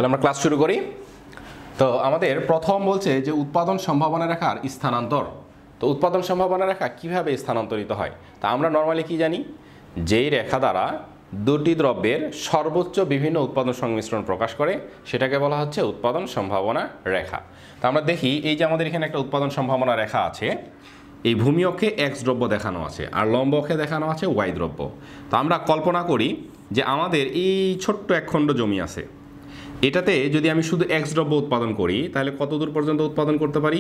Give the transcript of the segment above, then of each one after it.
তাহলে আমরা ক্লাস শুরু করি। তো আমাদের প্রথম বলছে যে উৎপাদন সম্ভাবনা রেখার স্থানান্তর। তো উৎপাদন সম্ভাবনা রেখা কিভাবে স্থানান্তরিত হয়? তা আমরা নর্মালি কি জানি, যেই রেখা দ্বারা দুটি দ্রব্যের সর্বোচ্চ বিভিন্ন উৎপাদন সংমিশ্রণ প্রকাশ করে সেটাকে বলা হচ্ছে উৎপাদন সম্ভাবনা রেখা। তা আমরা দেখি, এই যে আমাদের এখানে একটা উৎপাদন সম্ভাবনা রেখা আছে, এই ভূমি অক্ষে এক্স দ্রব্য দেখানো আছে আর লম্ব অক্ষে দেখানো আছে ওয়াই দ্রব্য। তো আমরা কল্পনা করি যে আমাদের এই ছোট্ট একখণ্ড জমি আছে, এটাতে যদি আমি শুধু এক্স দ্রব্য উৎপাদন করি তাহলে কত দূর পর্যন্ত উৎপাদন করতে পারি?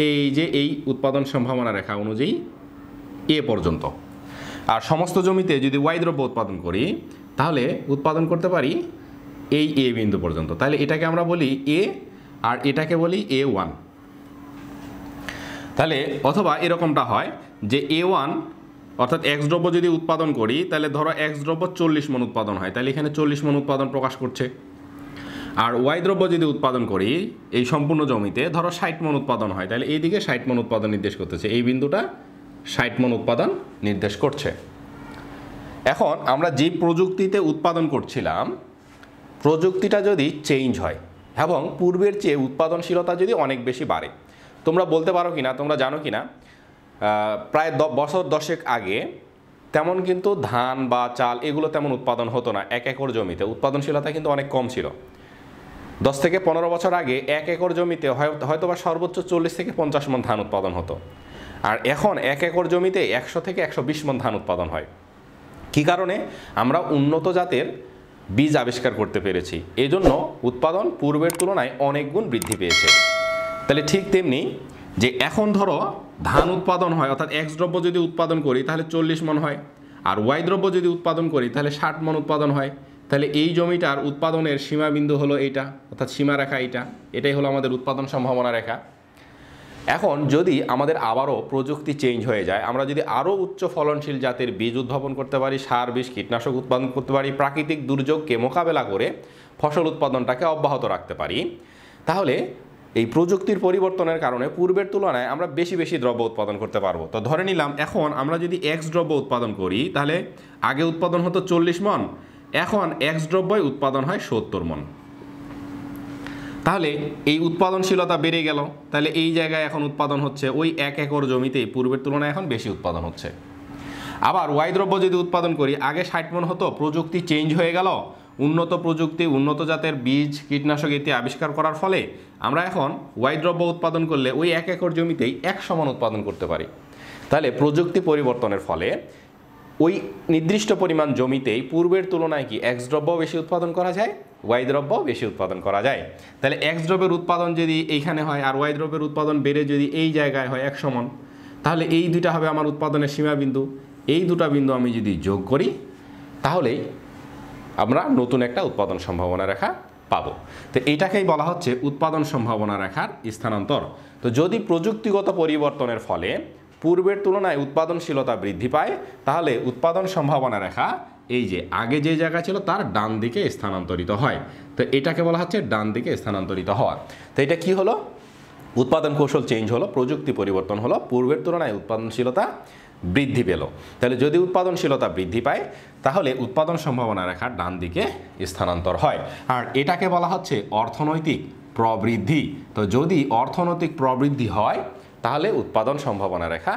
এই যে এই উৎপাদন সম্ভাবনা রেখা অনুযায়ী এ পর্যন্ত। আর সমস্ত জমিতে যদি ওয়াই দ্রব্য উৎপাদন করি তাহলে উৎপাদন করতে পারি এই এ বিন্দু পর্যন্ত। তাহলে এটাকে আমরা বলি এ আর এটাকে বলি A1। তাহলে অথবা এরকমটা হয় যে A1 অর্থাৎ এক্স দ্রব্য যদি উৎপাদন করি তাহলে ধরো এক্স দ্রব্য 40 মণ উৎপাদন হয়, তাহলে এখানে 40 মণ উৎপাদন প্রকাশ করছে। আর ওয়াই দ্রব্য যদি উৎপাদন করি এই সম্পূর্ণ জমিতে ধরো 60 মণ উৎপাদন হয়, তাহলে এইদিকে 60 মণ উৎপাদন নির্দেশ করতেছে, এই বিন্দুটা 60 মণ উৎপাদন নির্দেশ করছে। এখন আমরা যে প্রযুক্তিতে উৎপাদন করছিলাম, প্রযুক্তিটা যদি চেঞ্জ হয় এবং পূর্বের চেয়ে উৎপাদনশীলতা যদি অনেক বেশি বাড়ে, তোমরা বলতে পারো কিনা, তোমরা জানো কিনা, প্রায় বছর 10 আগে তেমন কিন্তু ধান বা চাল এগুলো তেমন উৎপাদন হতো না। 1 একর জমিতে উৎপাদনশীলতা কিন্তু অনেক কম ছিল। 10 থেকে 15 বছর আগে 1 একর জমিতে হয়তো বা সর্বোচ্চ 40 থেকে 50 মণ ধান উৎপাদন হতো, আর এখন 1 একর জমিতে 100 থেকে 120 মণ ধান উৎপাদন হয়। কী কারণে? আমরা উন্নত জাতের বীজ আবিষ্কার করতে পেরেছি, এজন্য উৎপাদন পূর্বের তুলনায় অনেক গুণ বৃদ্ধি পেয়েছে। তাহলে ঠিক তেমনি যে এখন ধরো ধান উৎপাদন হয়, অর্থাৎ এক্স দ্রব্য যদি উৎপাদন করি তাহলে 40 মণ হয়, আর ওয়াই দ্রব্য যদি উৎপাদন করি তাহলে 60 মণ উৎপাদন হয়। তাহলে এই জমিটার উৎপাদনের সীমাবিন্দু হলো এইটা, অর্থাৎ সীমারেখা এটাই হলো আমাদের উৎপাদন সম্ভাবনা রেখা। এখন যদি আমাদের আবারও প্রযুক্তি চেঞ্জ হয়ে যায়, আমরা যদি আরও উচ্চ ফলনশীল জাতের বীজ উদ্ভাবন করতে পারি, সার বিষ কীটনাশক উৎপাদন করতে পারি, প্রাকৃতিক দুর্যোগকে মোকাবেলা করে ফসল উৎপাদনটাকে অব্যাহত রাখতে পারি, তাহলে এই প্রযুক্তির পরিবর্তনের কারণে পূর্বের তুলনায় আমরা বেশি বেশি দ্রব্য উৎপাদন করতে পারবো। তো ধরে নিলাম এখন আমরা যদি এক্স দ্রব্য উৎপাদন করি তাহলে আগে উৎপাদন হতো 40 মণ, এখন এক্স দ্রব্যই উৎপাদন হয় 70 মণ। তাহলে এই উৎপাদনশীলতা বেড়ে গেল, তাহলে এই জায়গায় এখন উৎপাদন হচ্ছে ওই 1 একর জমিতেই পূর্বের তুলনায় এখন বেশি উৎপাদন হচ্ছে। আবার ওয়াই দ্রব্য যদি উৎপাদন করি, আগে 60 মণ হতো, প্রযুক্তি চেঞ্জ হয়ে গেল, উন্নত প্রযুক্তি উন্নত জাতের বীজ কীটনাশক ইত্যাদি আবিষ্কার করার ফলে আমরা এখন ওয়াই দ্রব্য উৎপাদন করলে ওই 1 একর জমিতেই 100 মণ উৎপাদন করতে পারি। তাহলে প্রযুক্তি পরিবর্তনের ফলে ওই নির্দিষ্ট পরিমাণ জমিতেই পূর্বের তুলনায় কি এক্স দ্রব্য বেশি উৎপাদন করা যায়, ওয়াই দ্রব্য বেশি উৎপাদন করা যায়। তাহলে এক্স দ্রব্যের উৎপাদন যদি এইখানে হয় আর ওয়াই দ্রব্যের উৎপাদন বেড়ে যদি এই জায়গায় হয় 100 মণ, তাহলে এই দুইটা হবে আমার উৎপাদনের সীমাবিন্দু। এই দুটো বিন্দু আমি যদি যোগ করি তাহলেই আমরা নতুন একটা উৎপাদন সম্ভাবনা রেখা পাবো। তো এইটাকেই বলা হচ্ছে উৎপাদন সম্ভাবনা রেখার স্থানান্তর। তো যদি প্রযুক্তিগত পরিবর্তনের ফলে পূর্বের তুলনায় উৎপাদনশীলতা বৃদ্ধি পায় তাহলে উৎপাদন সম্ভাবনা রেখা এই যে আগে যে জায়গা ছিল তার ডান দিকে স্থানান্তরিত হয়। তো এটাকে বলা হচ্ছে ডান দিকে স্থানান্তরিত হওয়া। তো এটা কি হলো? উৎপাদন কৌশল চেঞ্জ হলো, প্রযুক্তি পরিবর্তন হলো, পূর্বের তুলনায় উৎপাদনশীলতা বৃদ্ধি পেল। তাহলে যদি উৎপাদনশীলতা বৃদ্ধি পায় তাহলে উৎপাদন সম্ভাবনা রেখা ডান দিকে স্থানান্তর হয়, আর এটাকে বলা হচ্ছে অর্থনৈতিক প্রবৃদ্ধি। তো যদি অর্থনৈতিক প্রবৃদ্ধি হয় তাহলে উৎপাদন সম্ভাবনা রেখা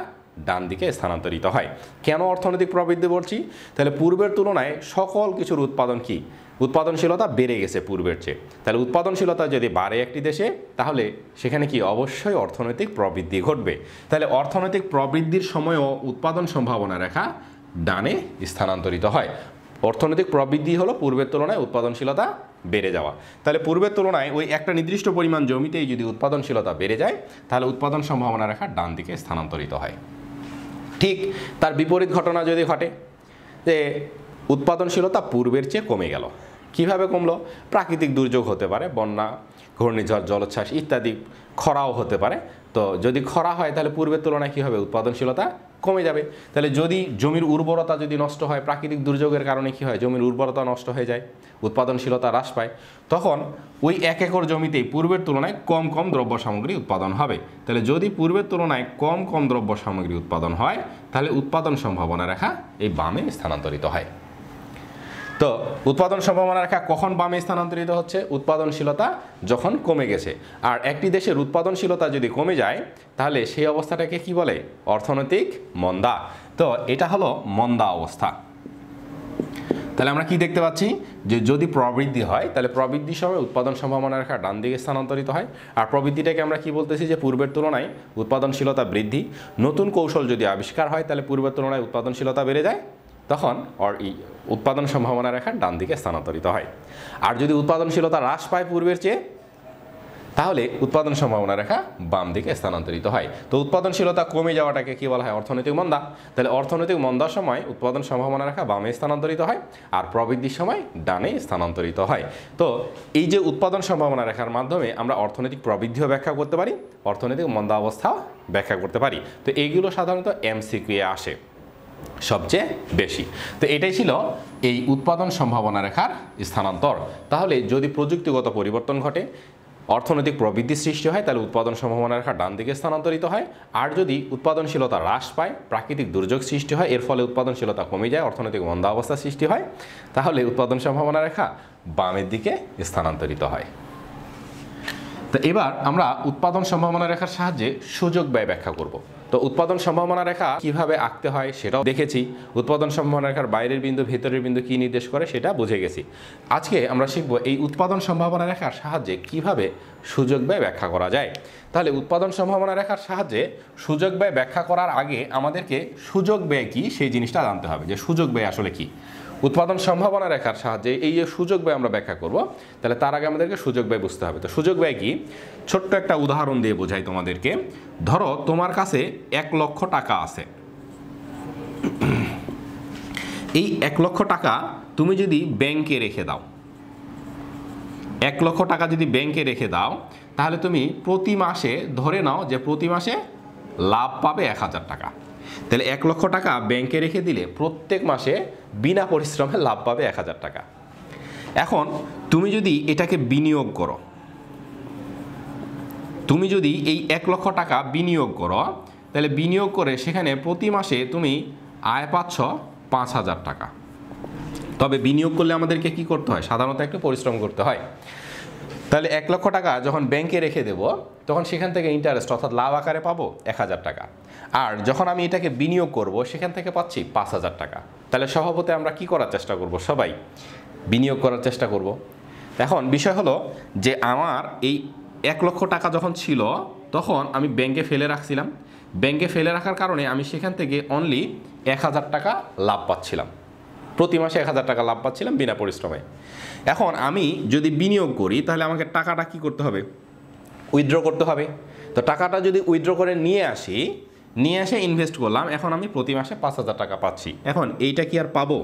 ডান দিকে স্থানান্তরিত হয়। কেন অর্থনৈতিক প্রবৃদ্ধি বলছি? তাহলে পূর্বের তুলনায় সকল কিছুর উৎপাদন কি উৎপাদনশীলতা বেড়ে গেছে পূর্বের চেয়ে। তাহলে উৎপাদনশীলতা যদি বাড়ে একটি দেশে তাহলে সেখানে কি অবশ্যই অর্থনৈতিক প্রবৃদ্ধি ঘটবে। তাহলে অর্থনৈতিক প্রবৃদ্ধির সময়ও উৎপাদন সম্ভাবনা রেখা ডানে স্থানান্তরিত হয়। অর্থনৈতিক প্রবৃদ্ধি হলো পূর্বের তুলনায় উৎপাদনশীলতা বেড়ে যাওয়া। তাহলে পূর্বের তুলনায় ওই একটা নির্দিষ্ট পরিমাণ জমিতেই যদি উৎপাদনশীলতা বেড়ে যায় তাহলে উৎপাদন সম্ভাবনা রেখা ডান দিকে স্থানান্তরিত হয়। ঠিক তার বিপরীত ঘটনা যদি ঘটে যে উৎপাদনশীলতা পূর্বের চেয়ে কমে গেল, কিভাবে কমলো? প্রাকৃতিক দুর্যোগ হতে পারে, বন্যা, ঘূর্ণিঝড়, জলোচ্ছ্বাস ইত্যাদি, খরাও হতে পারে। তো যদি খরা হয় তাহলে পূর্বের তুলনায় কী হবে? উৎপাদনশীলতা কমে যাবে। তাহলে যদি জমির উর্বরতা যদি নষ্ট হয়, প্রাকৃতিক দুর্যোগের কারণে কী হয়? জমির উর্বরতা নষ্ট হয়ে যায়, উৎপাদনশীলতা হ্রাস পায়, তখন ওই 1 একর জমিতেই পূর্বের তুলনায় কম কম দ্রব্য সামগ্রী উৎপাদন হবে। তাহলে যদি পূর্বের তুলনায় কম কম দ্রব্য সামগ্রী উৎপাদন হয় তাহলে উৎপাদন সম্ভাবনা রেখা এই বামে স্থানান্তরিত হয়। তো তো উৎপাদন সম্ভাবনা রেখা কখন বামে স্থানান্তরিত হচ্ছে? উৎপাদনশীলতা যখন কমে গেছে। আর একটি দেশের উৎপাদনশীলতা যদি কমে যায় তাহলে সেই অবস্থাটাকে কি বলে? অর্থনৈতিক মন্দা। তো এটা হলো মন্দা অবস্থা। তাহলে আমরা কি দেখতে পাচ্ছি যে যদি প্রবৃদ্ধি হয় তাহলে প্রবৃদ্ধির সময় উৎপাদন সম্ভাবনা রেখা ডান দিকে স্থানান্তরিত হয়। আর প্রবৃদ্ধিটাকে আমরা কি বলতেছি? যে পূর্বের তুলনায় উৎপাদনশীলতা বৃদ্ধি। নতুন কৌশল যদি আবিষ্কার হয় তাহলে পূর্বের তুলনায় উৎপাদনশীলতা বেড়ে যায়, তখন উৎপাদন সম্ভাবনা রেখা ডান দিকে স্থানান্তরিত হয়। আর যদি উৎপাদনশীলতা হ্রাস পায় পূর্বের চেয়ে, তাহলে উৎপাদন সম্ভাবনা রেখা বাম দিকে স্থানান্তরিত হয়। তো উৎপাদনশীলতা কমে যাওয়াটাকে কি বলা হয়? অর্থনৈতিক মন্দা। তাহলে অর্থনৈতিক মন্দার সময় উৎপাদন সম্ভাবনা রেখা বামে স্থানান্তরিত হয় আর প্রবৃদ্ধির সময় ডানে স্থানান্তরিত হয়। তো এই যে উৎপাদন সম্ভাবনা রেখার মাধ্যমে আমরা অর্থনৈতিক প্রবৃদ্ধিও ব্যাখ্যা করতে পারি, অর্থনৈতিক মন্দা অবস্থাও ব্যাখ্যা করতে পারি। তো এইগুলো সাধারণত এমসিকিউ এ আসে সবচেয়ে বেশি। তো এটাই ছিল এই উৎপাদন সম্ভাবনা রেখার স্থানান্তর। তাহলে যদি প্রযুক্তিগত পরিবর্তন ঘটে, অর্থনৈতিক প্রবৃদ্ধি সৃষ্টি হয়, তাহলে উৎপাদন সম্ভাবনা রেখা ডান দিকে স্থানান্তরিত হয়। আর যদি উৎপাদনশীলতা হ্রাস পায়, প্রাকৃতিক দুর্যোগ সৃষ্টি হয়, এর ফলে উৎপাদনশীলতা কমে যায়, অর্থনৈতিক মন্দা অবস্থা সৃষ্টি হয়, তাহলে উৎপাদন সম্ভাবনা রেখা বামের দিকে স্থানান্তরিত হয়। তো এবার আমরা উৎপাদন সম্ভাবনা রেখার সাহায্যে সুযোগ ব্যয় ব্যাখ্যা করব। তো উৎপাদন সম্ভাবনা রেখা কিভাবে আঁকতে হয় সেটাও দেখেছি। উৎপাদন সম্ভাবনা রেখার বাইরের বিন্দু ভেতরের বিন্দু কি নির্দেশ করে সেটা বুঝে গেছি। আজকে আমরা শিখব এই উৎপাদন সম্ভাবনা রেখার সাহায্যে কিভাবে সুযোগ ব্যয় ব্যাখ্যা করা যায়। তাহলে উৎপাদন সম্ভাবনা রেখার সাহায্যে সুযোগ ব্যয় ব্যাখ্যা করার আগে আমাদেরকে সুযোগ ব্যয় কি সেই জিনিসটা জানতে হবে, যে সুযোগ ব্যয় আসলে কি। উৎপাদন সম্ভাবনা রেখার সাহায্যে এই যে সুযোগ ব্যয় আমরা ব্যাখ্যা করব, তাহলে তার আগে আমাদেরকে সুযোগ ব্যয় বুঝতে হবে। তো সুযোগ ব্যয় কি? ছোট্ট একটা উদাহরণ দিয়ে বোঝাই তোমাদেরকে। ধরো তোমার কাছে 1 লক্ষ টাকা আছে। এই 1 লক্ষ টাকা তুমি যদি ব্যাংকে রেখে দাও, 1 লক্ষ টাকা যদি ব্যাংকে রেখে দাও, তাহলে তুমি প্রতি মাসে ধরে নাও যে প্রতি মাসে লাভ পাবে 1000 টাকা। তাহলে 1 লক্ষ টাকা ব্যাংকে রেখে দিলে প্রত্যেক মাসে বিনা পরিশ্রমে লাভ পাবে 1000 টাকা। এখন তুমি যদি এটাকে বিনিয়োগ করো, তুমি যদি এই 1 লক্ষ টাকা বিনিয়োগ করো, তাহলে বিনিয়োগ করে সেখানে প্রতি মাসে তুমি আয় পাচ্ছ 5000 টাকা। তবে বিনিয়োগ করলে আমাদেরকে কি করতে হয়? সাধারণত একটু পরিশ্রম করতে হয়। তাহলে 1 লক্ষ টাকা যখন ব্যাংকে রেখে দেব, তখন সেখান থেকে ইন্টারেস্ট অর্থাৎ লাভ আকারে পাবো 1000 টাকা। আর যখন আমি এটাকে বিনিয়োগ করব, সেখান থেকে পাচ্ছি 5000 টাকা। তাহলে স্বভাবতে আমরা কি করার চেষ্টা করব? সবাই বিনিয়োগ করার চেষ্টা করব। এখন বিষয় হলো যে আমার এই 1 লক্ষ টাকা যখন ছিল তখন আমি ব্যাংকে ফেলে রাখছিলাম। ব্যাংকে ফেলে রাখার কারণে আমি সেখান থেকে অনলি 1000 টাকা লাভ পাচ্ছিলাম। প্রতি মাসে 1000 টাকা লাভ পাচ্ছিলাম বিনা পরিশ্রমে। এখন আমি যদি বিনিয়োগ করি তাহলে আমাকে টাকাটা কি করতে হবে? উইথড্র করতে হবে। তো টাকাটা যদি উইথড্র করে নিয়ে এসে ইনভেস্ট করলাম, এখন আমি প্রতি মাসে 5000 টাকা পাচ্ছি। এখন এইটা কি আর পাবো?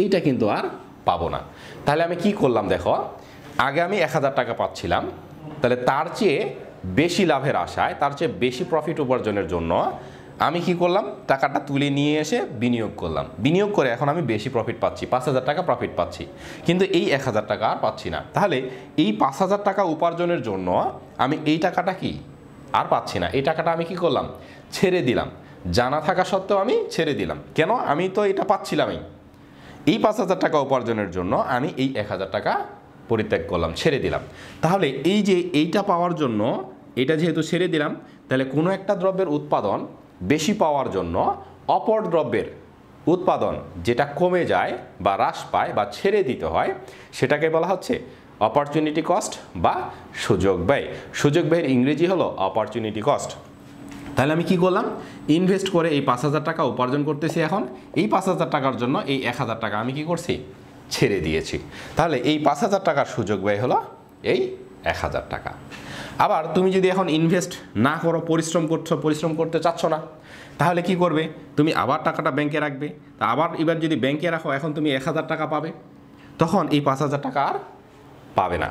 এইটা কিন্তু আর পাবো না। তাহলে আমি কি করলাম দেখো, আগে আমি 1000 টাকা পাচ্ছিলাম, তাহলে তার চেয়ে বেশি লাভের আশায়, তার চেয়ে বেশি প্রফিট উপার্জনের জন্য আমি কি করলাম? টাকাটা তুলে নিয়ে এসে বিনিয়োগ করলাম। বিনিয়োগ করে এখন আমি বেশি প্রফিট পাচ্ছি, 5000 টাকা প্রফিট পাচ্ছি, কিন্তু এই 1000 টাকা আর পাচ্ছি না। তাহলে এই 5000 টাকা উপার্জনের জন্য আমি এই টাকাটা কি আর পাচ্ছি না। এই টাকাটা আমি কি করলাম? ছেড়ে দিলাম। জানা থাকা সত্ত্বেও আমি ছেড়ে দিলাম। কেন? আমি তো এটা পাচ্ছিলামই। এই 5000 টাকা উপার্জনের জন্য আমি এই 1000 টাকা পরিত্যাগ করলাম, ছেড়ে দিলাম। তাহলে এই যে এইটা পাওয়ার জন্য, এটা যেহেতু ছেড়ে দিলাম, তাহলে কোনো একটা দ্রব্যের উৎপাদন বেশি পাওয়ার জন্য অপর দ্রব্যের উৎপাদন যেটা কমে যায় বা হ্রাস পায় বা ছেড়ে দিতে হয়, সেটাকে বলা হচ্ছে অপরচুনিটি কস্ট বা সুযোগ ব্যয়। সুযোগ ব্যয়ের ইংরেজি হলো অপরচুনিটি কস্ট। তাহলে আমি কি করলাম? ইনভেস্ট করে এই 5000 টাকা উপার্জন করতেছি। এখন এই 5000 টাকার জন্য এই 1000 টাকা আমি কি করছি? ছেড়ে দিয়েছি। তাহলে এই 5000 টাকার সুযোগ ব্যয় হলো এই 1000 টাকা। আবার তুমি যদি এখন ইনভেস্ট না করো, পরিশ্রম করতে চাচ্ছ না, তাহলে কি করবে? তুমি আবার টাকাটা ব্যাংকে রাখবে। তা আবার এবার যদি ব্যাংকে রাখো, এখন তুমি 1000 টাকা পাবে, তখন এই 5000 টাকা আর পাবে না।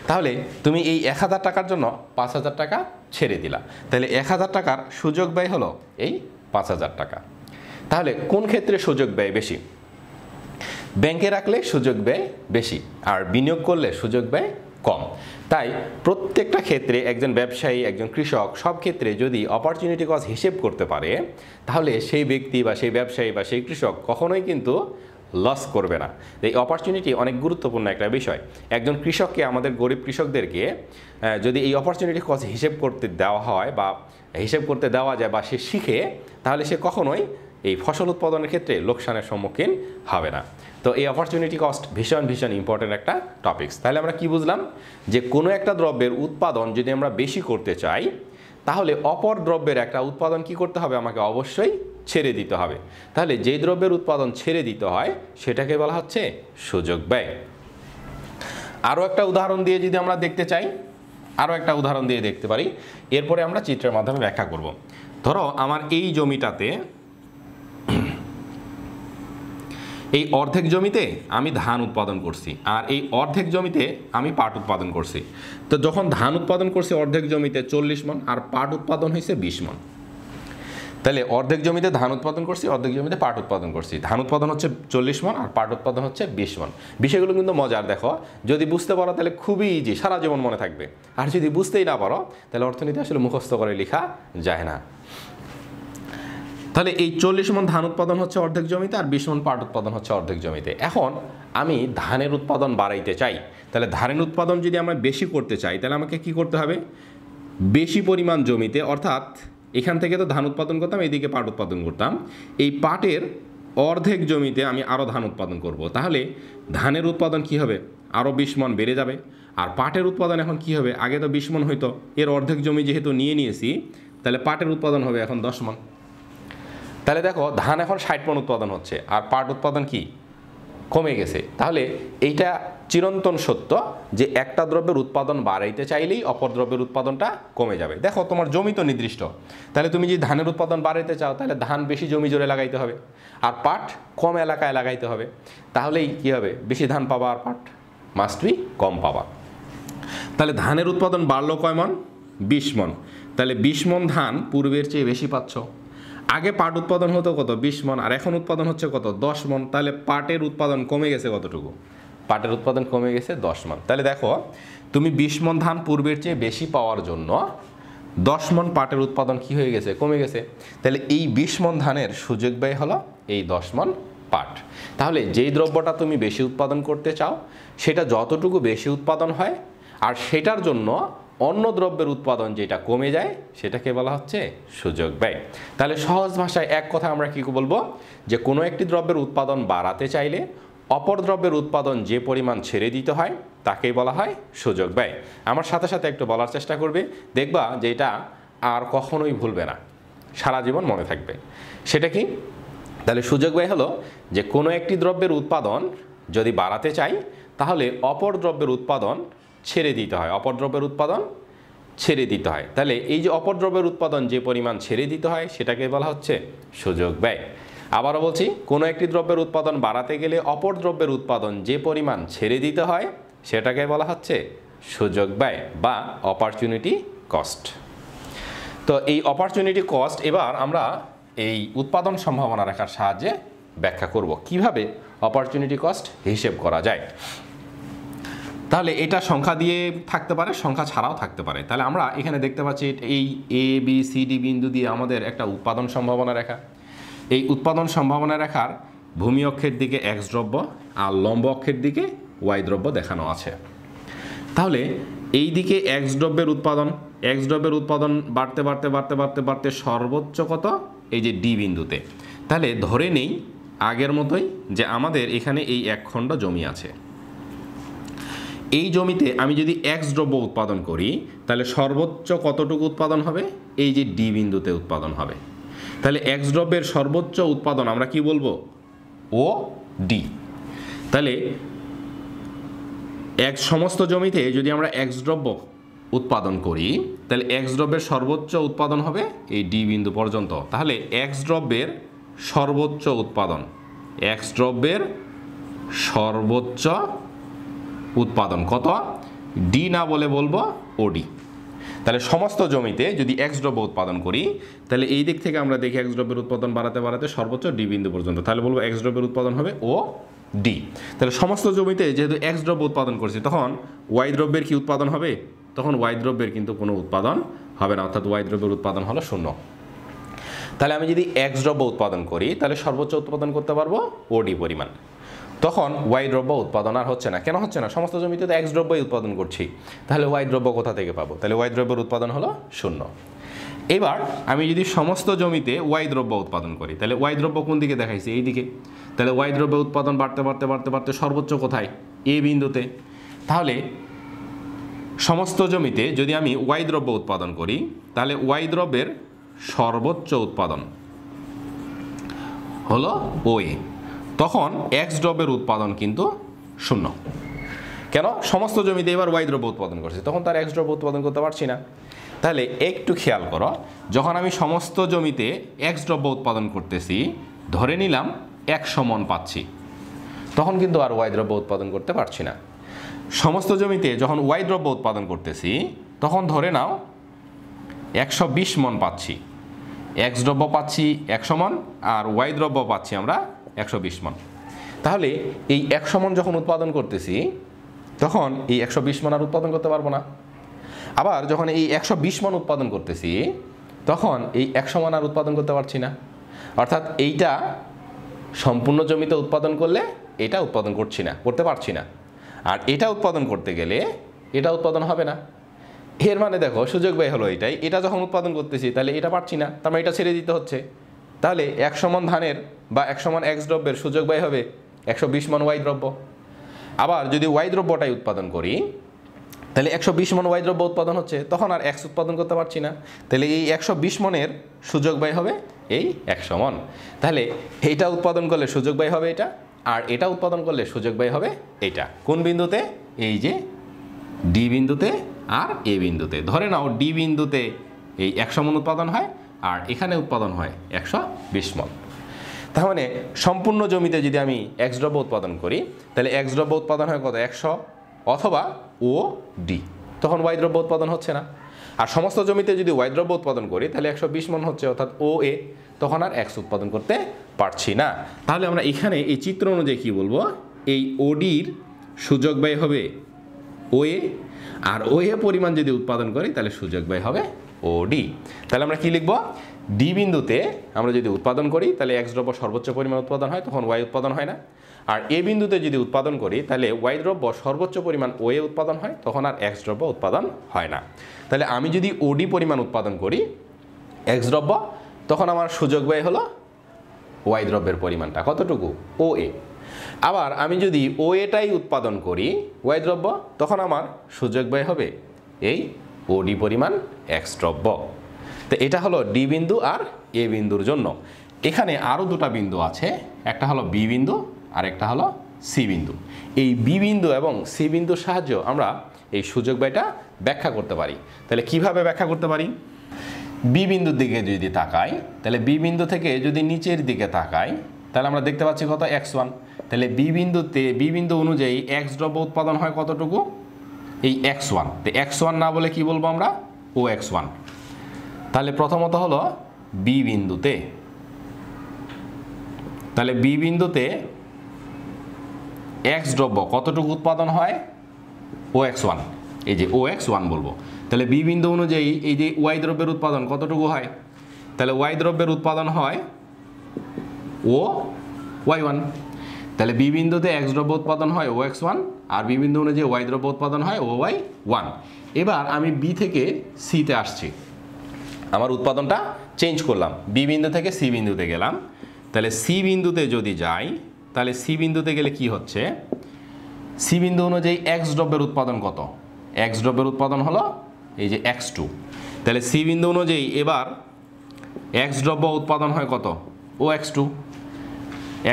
তাহলে তুমি এই 1000 টাকার জন্য 5000 টাকা ছেড়ে দিলা। তাহলে 1000 টাকার সুযোগ ব্যয় হলো এই 5000 টাকা। তাহলে কোন ক্ষেত্রে সুযোগ ব্যয় বেশি? ব্যাংকে রাখলে সুযোগ ব্যয় বেশি, আর বিনিয়োগ করলে সুযোগ ব্যয় কম। তাই প্রত্যেকটা ক্ষেত্রে একজন ব্যবসায়ী, একজন কৃষক, সব ক্ষেত্রে যদি অপরচুনিটি কস্ট হিসেব করতে পারে, তাহলে সেই ব্যক্তি বা সেই ব্যবসায়ী বা সেই কৃষক কখনোই কিন্তু লস করবে না। এই অপরচুনিটি অনেক গুরুত্বপূর্ণ একটা বিষয়। একজন কৃষককে, আমাদের গরিব কৃষকদেরকে যদি এই অপরচুনিটি কস্ট হিসেব করতে দেওয়া হয় বা হিসেব করতে দেওয়া যায় বা সে শিখে, তাহলে সে কখনোই এই ফসল উৎপাদনের ক্ষেত্রে লোকসানের সম্মুখীন হবে না। তো এই অপরচুনিটি কস্ট ভীষণ ভীষণ ইম্পর্টেন্ট একটা টপিকস। তাহলে আমরা কি বুঝলাম, যে কোনো একটা দ্রব্যের উৎপাদন যদি আমরা বেশি করতে চাই, তাহলে অপর দ্রব্যের একটা উৎপাদন কি করতে হবে, আমাকে অবশ্যই ছেড়ে দিতে হবে। তাহলে যেই দ্রব্যের উৎপাদন ছেড়ে দিতে হয় সেটাকে বলা হচ্ছে সুযোগ ব্যয়। আরও একটা উদাহরণ দিয়ে যদি আমরা দেখতে চাই, আরও একটা উদাহরণ দিয়ে দেখতে পারি, এরপরে আমরা চিত্রের মাধ্যমে ব্যাখ্যা করব। ধরো আমার এই জমিটাতে, এই অর্ধেক জমিতে আমি ধান উৎপাদন করছি, আর এই অর্ধেক জমিতে আমি পাট উৎপাদন করছি। তো যখন ধান উৎপাদন করছি অর্ধেক জমিতে 40 মণ, আর পাট উৎপাদন হয়েছে 20 মণ। তাহলে অর্ধেক জমিতে ধান উৎপাদন করছি, অর্ধেক জমিতে পাট উৎপাদন করছি। ধান উৎপাদন হচ্ছে 40 মণ আর পাট উৎপাদন হচ্ছে 20 মণ। বিষয়গুলো কিন্তু মজার, দেখো যদি বুঝতে পারো তাহলে খুবই ইজি, সারা জীবন মনে থাকবে। আর যদি বুঝতেই না পারো তাহলে অর্থনীতি আসলে মুখস্থ করে লেখা যায় না। তাহলে এই 40 মণ ধান উৎপাদন হচ্ছে অর্ধেক জমিতে, আর 20 মণ পাট উৎপাদন হচ্ছে অর্ধেক জমিতে। এখন আমি ধানের উৎপাদন বাড়াইতে চাই, তাহলে ধানের উৎপাদন যদি আমরা বেশি করতে চাই, তাহলে আমাকে কি করতে হবে, বেশি পরিমাণ জমিতে, অর্থাৎ এখান থেকে তো ধান উৎপাদন করতাম, এইদিকে পাট উৎপাদন করতাম, এই পাটের অর্ধেক জমিতে আমি আরও ধান উৎপাদন করব। তাহলে ধানের উৎপাদন কি হবে, আরও 20 মণ বেড়ে যাবে। আর পাটের উৎপাদন এখন কি হবে, আগে তো 20 মণ হইতো, এর অর্ধেক জমি যেহেতু নিয়েছি, তাহলে পাটের উৎপাদন হবে এখন 10 মণ। তাহলে দেখো ধান এখন 60 মণ উৎপাদন হচ্ছে, আর পাট উৎপাদন কি কমে গেছে। তাহলে এইটা চিরন্তন সত্য যে একটা দ্রব্যের উৎপাদন বাড়াইতে চাইলেই অপর দ্রব্যের উৎপাদনটা কমে যাবে। দেখো তোমার জমি তো নির্দিষ্ট, তাহলে তুমি যদি ধানের উৎপাদন বাড়াইতে চাও, তাহলে ধান বেশি জমি জুড়ে লাগাইতে হবে, আর পাট কম এলাকায় লাগাইতে হবে। তাহলেই কি হবে, বেশি ধান পাবা, আর পাট মাস্ট বি কম পাবা। তাহলে ধানের উৎপাদন বাড়লো কয় মণ, 20 মণ। তাহলে 20 মণ ধান পূর্বের চেয়ে বেশি পাচ্ছ। আগে পাট উৎপাদন হতো কত, 20 মণ, আর এখন উৎপাদন হচ্ছে কত, 10 মণ। তাহলে পাটের উৎপাদন কমে গেছে কতটুকু, পাটের উৎপাদন কমে গেছে 10 মণ। তাহলে দেখো তুমি 20 মণ ধান পূর্বের চেয়ে বেশি পাওয়ার জন্য 10 মণ পাটের উৎপাদন কি হয়ে গেছে, কমে গেছে। তাহলে এই 20 মণ ধানের সুযোগ ব্যয় হলো এই 10 মণ পাট। তাহলে যেই দ্রব্যটা তুমি বেশি উৎপাদন করতে চাও, সেটা যতটুকু বেশি উৎপাদন হয়, আর সেটার জন্য অন্য দ্রব্যের উৎপাদন যেটা কমে যায়, সেটাকে বলা হচ্ছে সুযোগ ব্যয়। তাহলে সহজ ভাষায় এক কথা আমরা কি বলবো, যে কোনো একটি দ্রব্যের উৎপাদন বাড়াতে চাইলে অপর দ্রব্যের উৎপাদন যে পরিমাণ ছেড়ে দিতে হয় তাকেই বলা হয় সুযোগ ব্যয়। আমার সাথে সাথে একটু বলার চেষ্টা করবে, দেখবা যে এটা আর কখনোই ভুলবে না, সারা জীবন মনে থাকবে। সেটা কি, তাহলে সুযোগ ব্যয় হলো যে কোনো একটি দ্রব্যের উৎপাদন যদি বাড়াতে চাই, তাহলে অপর দ্রব্যের উৎপাদন ছেড়ে দিতে হয়, অপর দ্রব্যের উৎপাদন ছেড়ে দিতে হয়। তাহলে এই যে অপর দ্রব্যের উৎপাদন যে পরিমাণ ছেড়ে দিতে হয়, সেটাকে বলা হচ্ছে সুযোগ ব্যয়। আবারও বলছি, কোনো একটি দ্রব্যের উৎপাদন বাড়াতে গেলে অপর দ্রব্যের উৎপাদন যে পরিমাণ ছেড়ে দিতে হয়, সেটাকে বলা হচ্ছে সুযোগ ব্যয় বা অপরচুনিটি কস্ট। তো এই অপরচুনিটি কস্ট এবার আমরা এই উৎপাদন সম্ভাবনা রেখার সাহায্যে ব্যাখ্যা করব, কিভাবে অপরচুনিটি কস্ট হিসেব করা যায়। তাহলে এটা সংখ্যা দিয়ে থাকতে পারে, সংখ্যা ছাড়াও থাকতে পারে। তাহলে আমরা এখানে দেখতে পাচ্ছি এই এ বি সি ডি বিন্দু দিয়ে আমাদের একটা উৎপাদন সম্ভাবনা রেখা। এই উৎপাদন সম্ভাবনা রেখার ভূমি অক্ষের দিকে এক্স দ্রব্য আর লম্ব অক্ষের দিকে ওয়াই দ্রব্য দেখানো আছে। তাহলে এই দিকে এক্স দ্রব্যের উৎপাদন বাড়তে বাড়তে বাড়তে বাড়তে বাড়তে সর্বোচ্চ কত, এই যে ডি বিন্দুতে। তাহলে ধরে নেই আগের মতোই যে আমাদের এখানে এই এক খণ্ড জমি আছে, এই জমিতে আমি যদি এক্স দ্রব্য উৎপাদন করি, তাহলে সর্বোচ্চ কতটুকু উৎপাদন হবে, এই যে ডি বিন্দুতে উৎপাদন হবে। তাহলে এক্স দ্রব্যের সর্বোচ্চ উৎপাদন আমরা কি বলবো, ও ডি। তাহলে এক সমস্ত জমিতে যদি আমরা এক্স দ্রব্য উৎপাদন করি, তাহলে এক্স দ্রব্যের সর্বোচ্চ উৎপাদন হবে এই ডি বিন্দু পর্যন্ত। তাহলে এক্স দ্রব্যের সর্বোচ্চ উৎপাদন, এক্স দ্রব্যের সর্বোচ্চ উৎপাদন কত, ডি না বলে বলবো ওডি। তাহলে সমস্ত জমিতে যদি এক্স দ্রব্য উৎপাদন করি, তাহলে এই দিক থেকে আমরা দেখি এক্স দ্রব্যের উৎপাদন বাড়াতে বাড়াতে সর্বোচ্চ ডি বিন্দু পর্যন্ত, তাহলে বলবো এক্স দ্রব্যের উৎপাদন হবে ও ডি। তাহলে সমস্ত জমিতে যেহেতু এক্স দ্রব্য উৎপাদন করছি, তখন ওয়াই দ্রব্যের কি উৎপাদন হবে, তখন ওয়াই দ্রব্যের কিন্তু কোনো উৎপাদন হবে না, অর্থাৎ ওয়াই দ্রব্যের উৎপাদন হলো 0। তাহলে আমি যদি এক্স দ্রব্য উৎপাদন করি, তাহলে সর্বোচ্চ উৎপাদন করতে পারবো ওডি পরিমাণ। তখন ওয়াই দ্রব্য উৎপাদন আর হচ্ছে না। কেন হচ্ছে না? সমস্ত জমিতে তো এক্স দ্রব্যই উৎপাদন করছি, তাহলে ওয়াই দ্রব্য কোথা থেকে পাবো? তাহলে ওয়াই দ্রব্যের উৎপাদন হলো 0। এবার আমি যদি সমস্ত জমিতে ওয়াই দ্রব্য উৎপাদন করি, তাহলে ওয়াই দ্রব্য কোন দিকে দেখাইছি? এই দিকে। তাহলে ওয়াই দ্রব্য উৎপাদন বাড়তে বাড়তে বাড়তে বাড়তে সর্বোচ্চ কোথায়? এ বিন্দুতে। তাহলে সমস্ত জমিতে যদি আমি ওয়াই দ্রব্য উৎপাদন করি, তাহলে ওয়াই দ্রব্যের সর্বোচ্চ উৎপাদন হলো ও এ। তখন এক্স দ্রব্যের উৎপাদন কিন্তু 0। কেন? সমস্ত জমিতে এবার ওয়াই দ্রব্য উৎপাদন করছি, তখন তার এক্স দ্রব্য উৎপাদন করতে পারছি না। তাহলে একটু খেয়াল করো, যখন আমি সমস্ত জমিতে এক্স দ্রব্য উৎপাদন করতেছি, ধরে নিলাম 100 মণ পাচ্ছি, তখন কিন্তু আর ওয়াই দ্রব্য উৎপাদন করতে পারছি না। সমস্ত জমিতে যখন ওয়াই দ্রব্য উৎপাদন করতেছি, তখন ধরে নাও 120 মণ পাচ্ছি, এক্স দ্রব্য পাচ্ছি 100 মণ আর ওয়াই দ্রব্য পাচ্ছি আমরা 120 মণ। তাহলে এই 100 মণ যখন উৎপাদন করতেছি, তখন এই 120 মণ আর উৎপাদন করতে পারবো না। আবার যখন এই 120 মণ উৎপাদন করতেছি, তখন এই 100 মণ আর উৎপাদন করতে পারছি না। অর্থাৎ এইটা সম্পূর্ণ জমিতে উৎপাদন করলে এটা উৎপাদন করতে পারছি না, আর এটা উৎপাদন করতে গেলে এটা উৎপাদন হবে না। এর মানে দেখো সুযোগ ব্যয় হলো এটাই। এটা যখন উৎপাদন করতেছি, তাহলে এটা পারছি না, তার মানে এটা ছেড়ে দিতে হচ্ছে। তাহলে 100 মণ ধানের বা 100 মণ এক্স দ্রব্যের সুযোগ ব্যয় হবে 120 মণ ওয়াই দ্রব্য। আবার যদি ওয়াই দ্রব্যটাই উৎপাদন করি, তাহলে 120 মণ ওয়াই দ্রব্য উৎপাদন হচ্ছে, তখন আর এক্স উৎপাদন করতে পারছি না। তাহলে এই 120 মণের সুযোগ ব্যয় হবে এই 100 মণ। তাহলে এইটা উৎপাদন করলে সুযোগ ব্যয় হবে এটা, আর এটা উৎপাদন করলে সুযোগ ব্যয় হবে এটা। কোন বিন্দুতে? এই যে ডি বিন্দুতে আর এ বিন্দুতে। ধরে নাও ডি বিন্দুতে এই 100 মণ উৎপাদন হয়, আর এখানে উৎপাদন হয় 120 মণ। তার মানে সম্পূর্ণ জমিতে যদি আমি এক্স দ্রব্য উৎপাদন করি, তাহলে এক্স দ্রব্য উৎপাদন হয় কত? 100 অথবা ও ডি, তখন ওয়াই দ্রব্য উৎপাদন হচ্ছে না। আর সমস্ত জমিতে যদি ওয়াই দ্রব্য উৎপাদন করি, তাহলে 120 মণ হচ্ছে, অর্থাৎ ও এ, তখন আর এক্স উৎপাদন করতে পারছি না। তাহলে আমরা এখানে এই চিত্র অনুযায়ী কী বলবো? এই ওডির সুযোগ ব্যয় হবে ও এ, আর ও এ পরিমাণ যদি উৎপাদন করি, তাহলে সুযোগ ব্যয় হবে ও ডি। তাহলে আমরা কি লিখব? ডি বিন্দুতে আমরা যদি উৎপাদন করি, তাহলে এক্স দ্রব্য সর্বোচ্চ পরিমাণ উৎপাদন হয়, তখন ওয়াই উৎপাদন হয় না। আর এ বিন্দুতে যদি উৎপাদন করি, তাহলে ওয়াই দ্রব্য সর্বোচ্চ পরিমাণ ও এ উৎপাদন হয়, তখন আর এক্স দ্রব্য উৎপাদন হয় না। তাহলে আমি যদি ওডি পরিমাণ উৎপাদন করি এক্স দ্রব্য, তখন আমার সুযোগ ব্যয় হলো ওয়াই দ্রব্যের পরিমাণটা কতটুকু? ও এ। আবার আমি যদি ও এটাই উৎপাদন করি ওয়াই দ্রব্য, তখন আমার সুযোগ ব্যয় হবে এই ওডি পরিমাণ এক্স দ্রব্য। তো এটা হলো ডি বিন্দু আর এ বিন্দুর জন্য। এখানে আরও দুটো বিন্দু আছে, একটা হলো বি বিন্দু আর একটা হলো সি বিন্দু। এই বি বিন্দু এবং সি বিন্দুর সাহায্যে আমরা এই সুযোগ ব্যয়টা ব্যাখ্যা করতে পারি। তাহলে কিভাবে ব্যাখ্যা করতে পারি? বি বিন্দুর দিকে যদি তাকাই, তাহলে বি বিন্দু থেকে যদি নিচের দিকে তাকাই, তাহলে আমরা দেখতে পাচ্ছি কত? x1। তাহলে বি বিন্দু অনুযায়ী এক্স দ্রব্য উৎপাদন হয় কতটুকু? এই x1। তো x1 না বলে কি বলবো আমরা? ও x1। তাহলে প্রথমত হলো বি বিন্দুতে, তাহলে বি বিন্দুতে এক্স দ্রব্য কতটুকু উৎপাদন হয়? ও x1। এই যে ও x1 বলবো। তাহলে বি বিন্দু অনুযায়ী এই যে ওয়াই দ্রব্যের উৎপাদন কতটুকু হয়? তাহলে ওয়াই দ্রব্যের উৎপাদন হয় ও y1। তাহলে বি বিন্দুতে এক্স দ্রব্য উৎপাদন হয় ও x1, আর বি বিন্দু অনুযায়ী ওয়াই দ্রব্য উৎপাদন হয় ও y1। এবার আমি বি থেকে সিতে আসছি, আমার উৎপাদনটা চেঞ্জ করলাম, বি বিন্দু থেকে সি বিন্দুতে গেলাম। তাহলে সি বিন্দুতে যদি যাই, তাহলে সি বিন্দুতে গেলে কি হচ্ছে? সি বিন্দু অনুযায়ী এক্স দ্রব্যের উৎপাদন কত? এক্স দ্রব্যের উৎপাদন হলো এই যে x2। তাহলে সি বিন্দু অনুযায়ী এবার এক্স দ্রব্য উৎপাদন হয় কত? ও x2।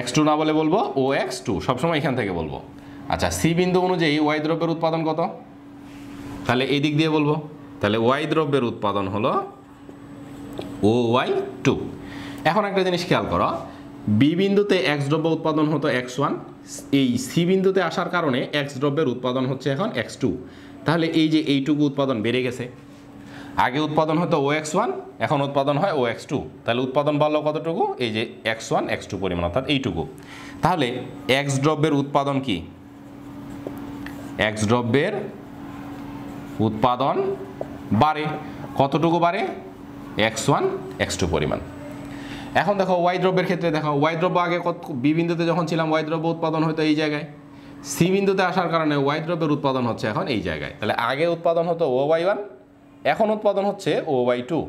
x2 না বলে বলবো ও x2, সবসময় এখান থেকে বলবো। আচ্ছা, সি বিন্দু অনুযায়ী ওয়াই দ্রব্যের উৎপাদন কত? তাহলে এই দিক দিয়ে বলবো। তাহলে ওয়াই দ্রব্যের উৎপাদন হলো ও y2। এখন একটা জিনিস খেয়াল করো, বি বিন্দুতে এক্স দ্রব্য উৎপাদন হতো x1, এই সি বিন্দুতে আসার কারণে এক্স দ্রব্যের উৎপাদন হচ্ছে এখন x2। তাহলে এই যে এইটুকু উৎপাদন বেড়ে গেছে। আগে উৎপাদন হতো ও x1, এখন উৎপাদন হয় ও x2। তাহলে উৎপাদন বাড়লো কতটুকু? এই যে x1 x2 পরিমাণ, অর্থাৎ এইটুকু। তাহলে এক্স দ্রব্যের উৎপাদন কি? এক্স দ্রব্যের উৎপাদন বাড়ে, কতটুকু বাড়ে? x1 x2 পরিমাণ। এখন দেখো ওয়াই দ্রব্যের ক্ষেত্রে দেখো ওয়াই দ্রব্য আগে কত বি বিন্দুতে যখন ছিলাম ওয়াই দ্রব্য উৎপাদন হতো এই জায়গায়, সি বিন্দুতে আসার কারণে ওয়াই দ্রব্যের উৎপাদন হচ্ছে এখন এই জায়গায়। তাহলে আগে উৎপাদন হতো ও ওয়াই ওয়ান, এখন উৎপাদন হচ্ছে ও ওয়াই টু।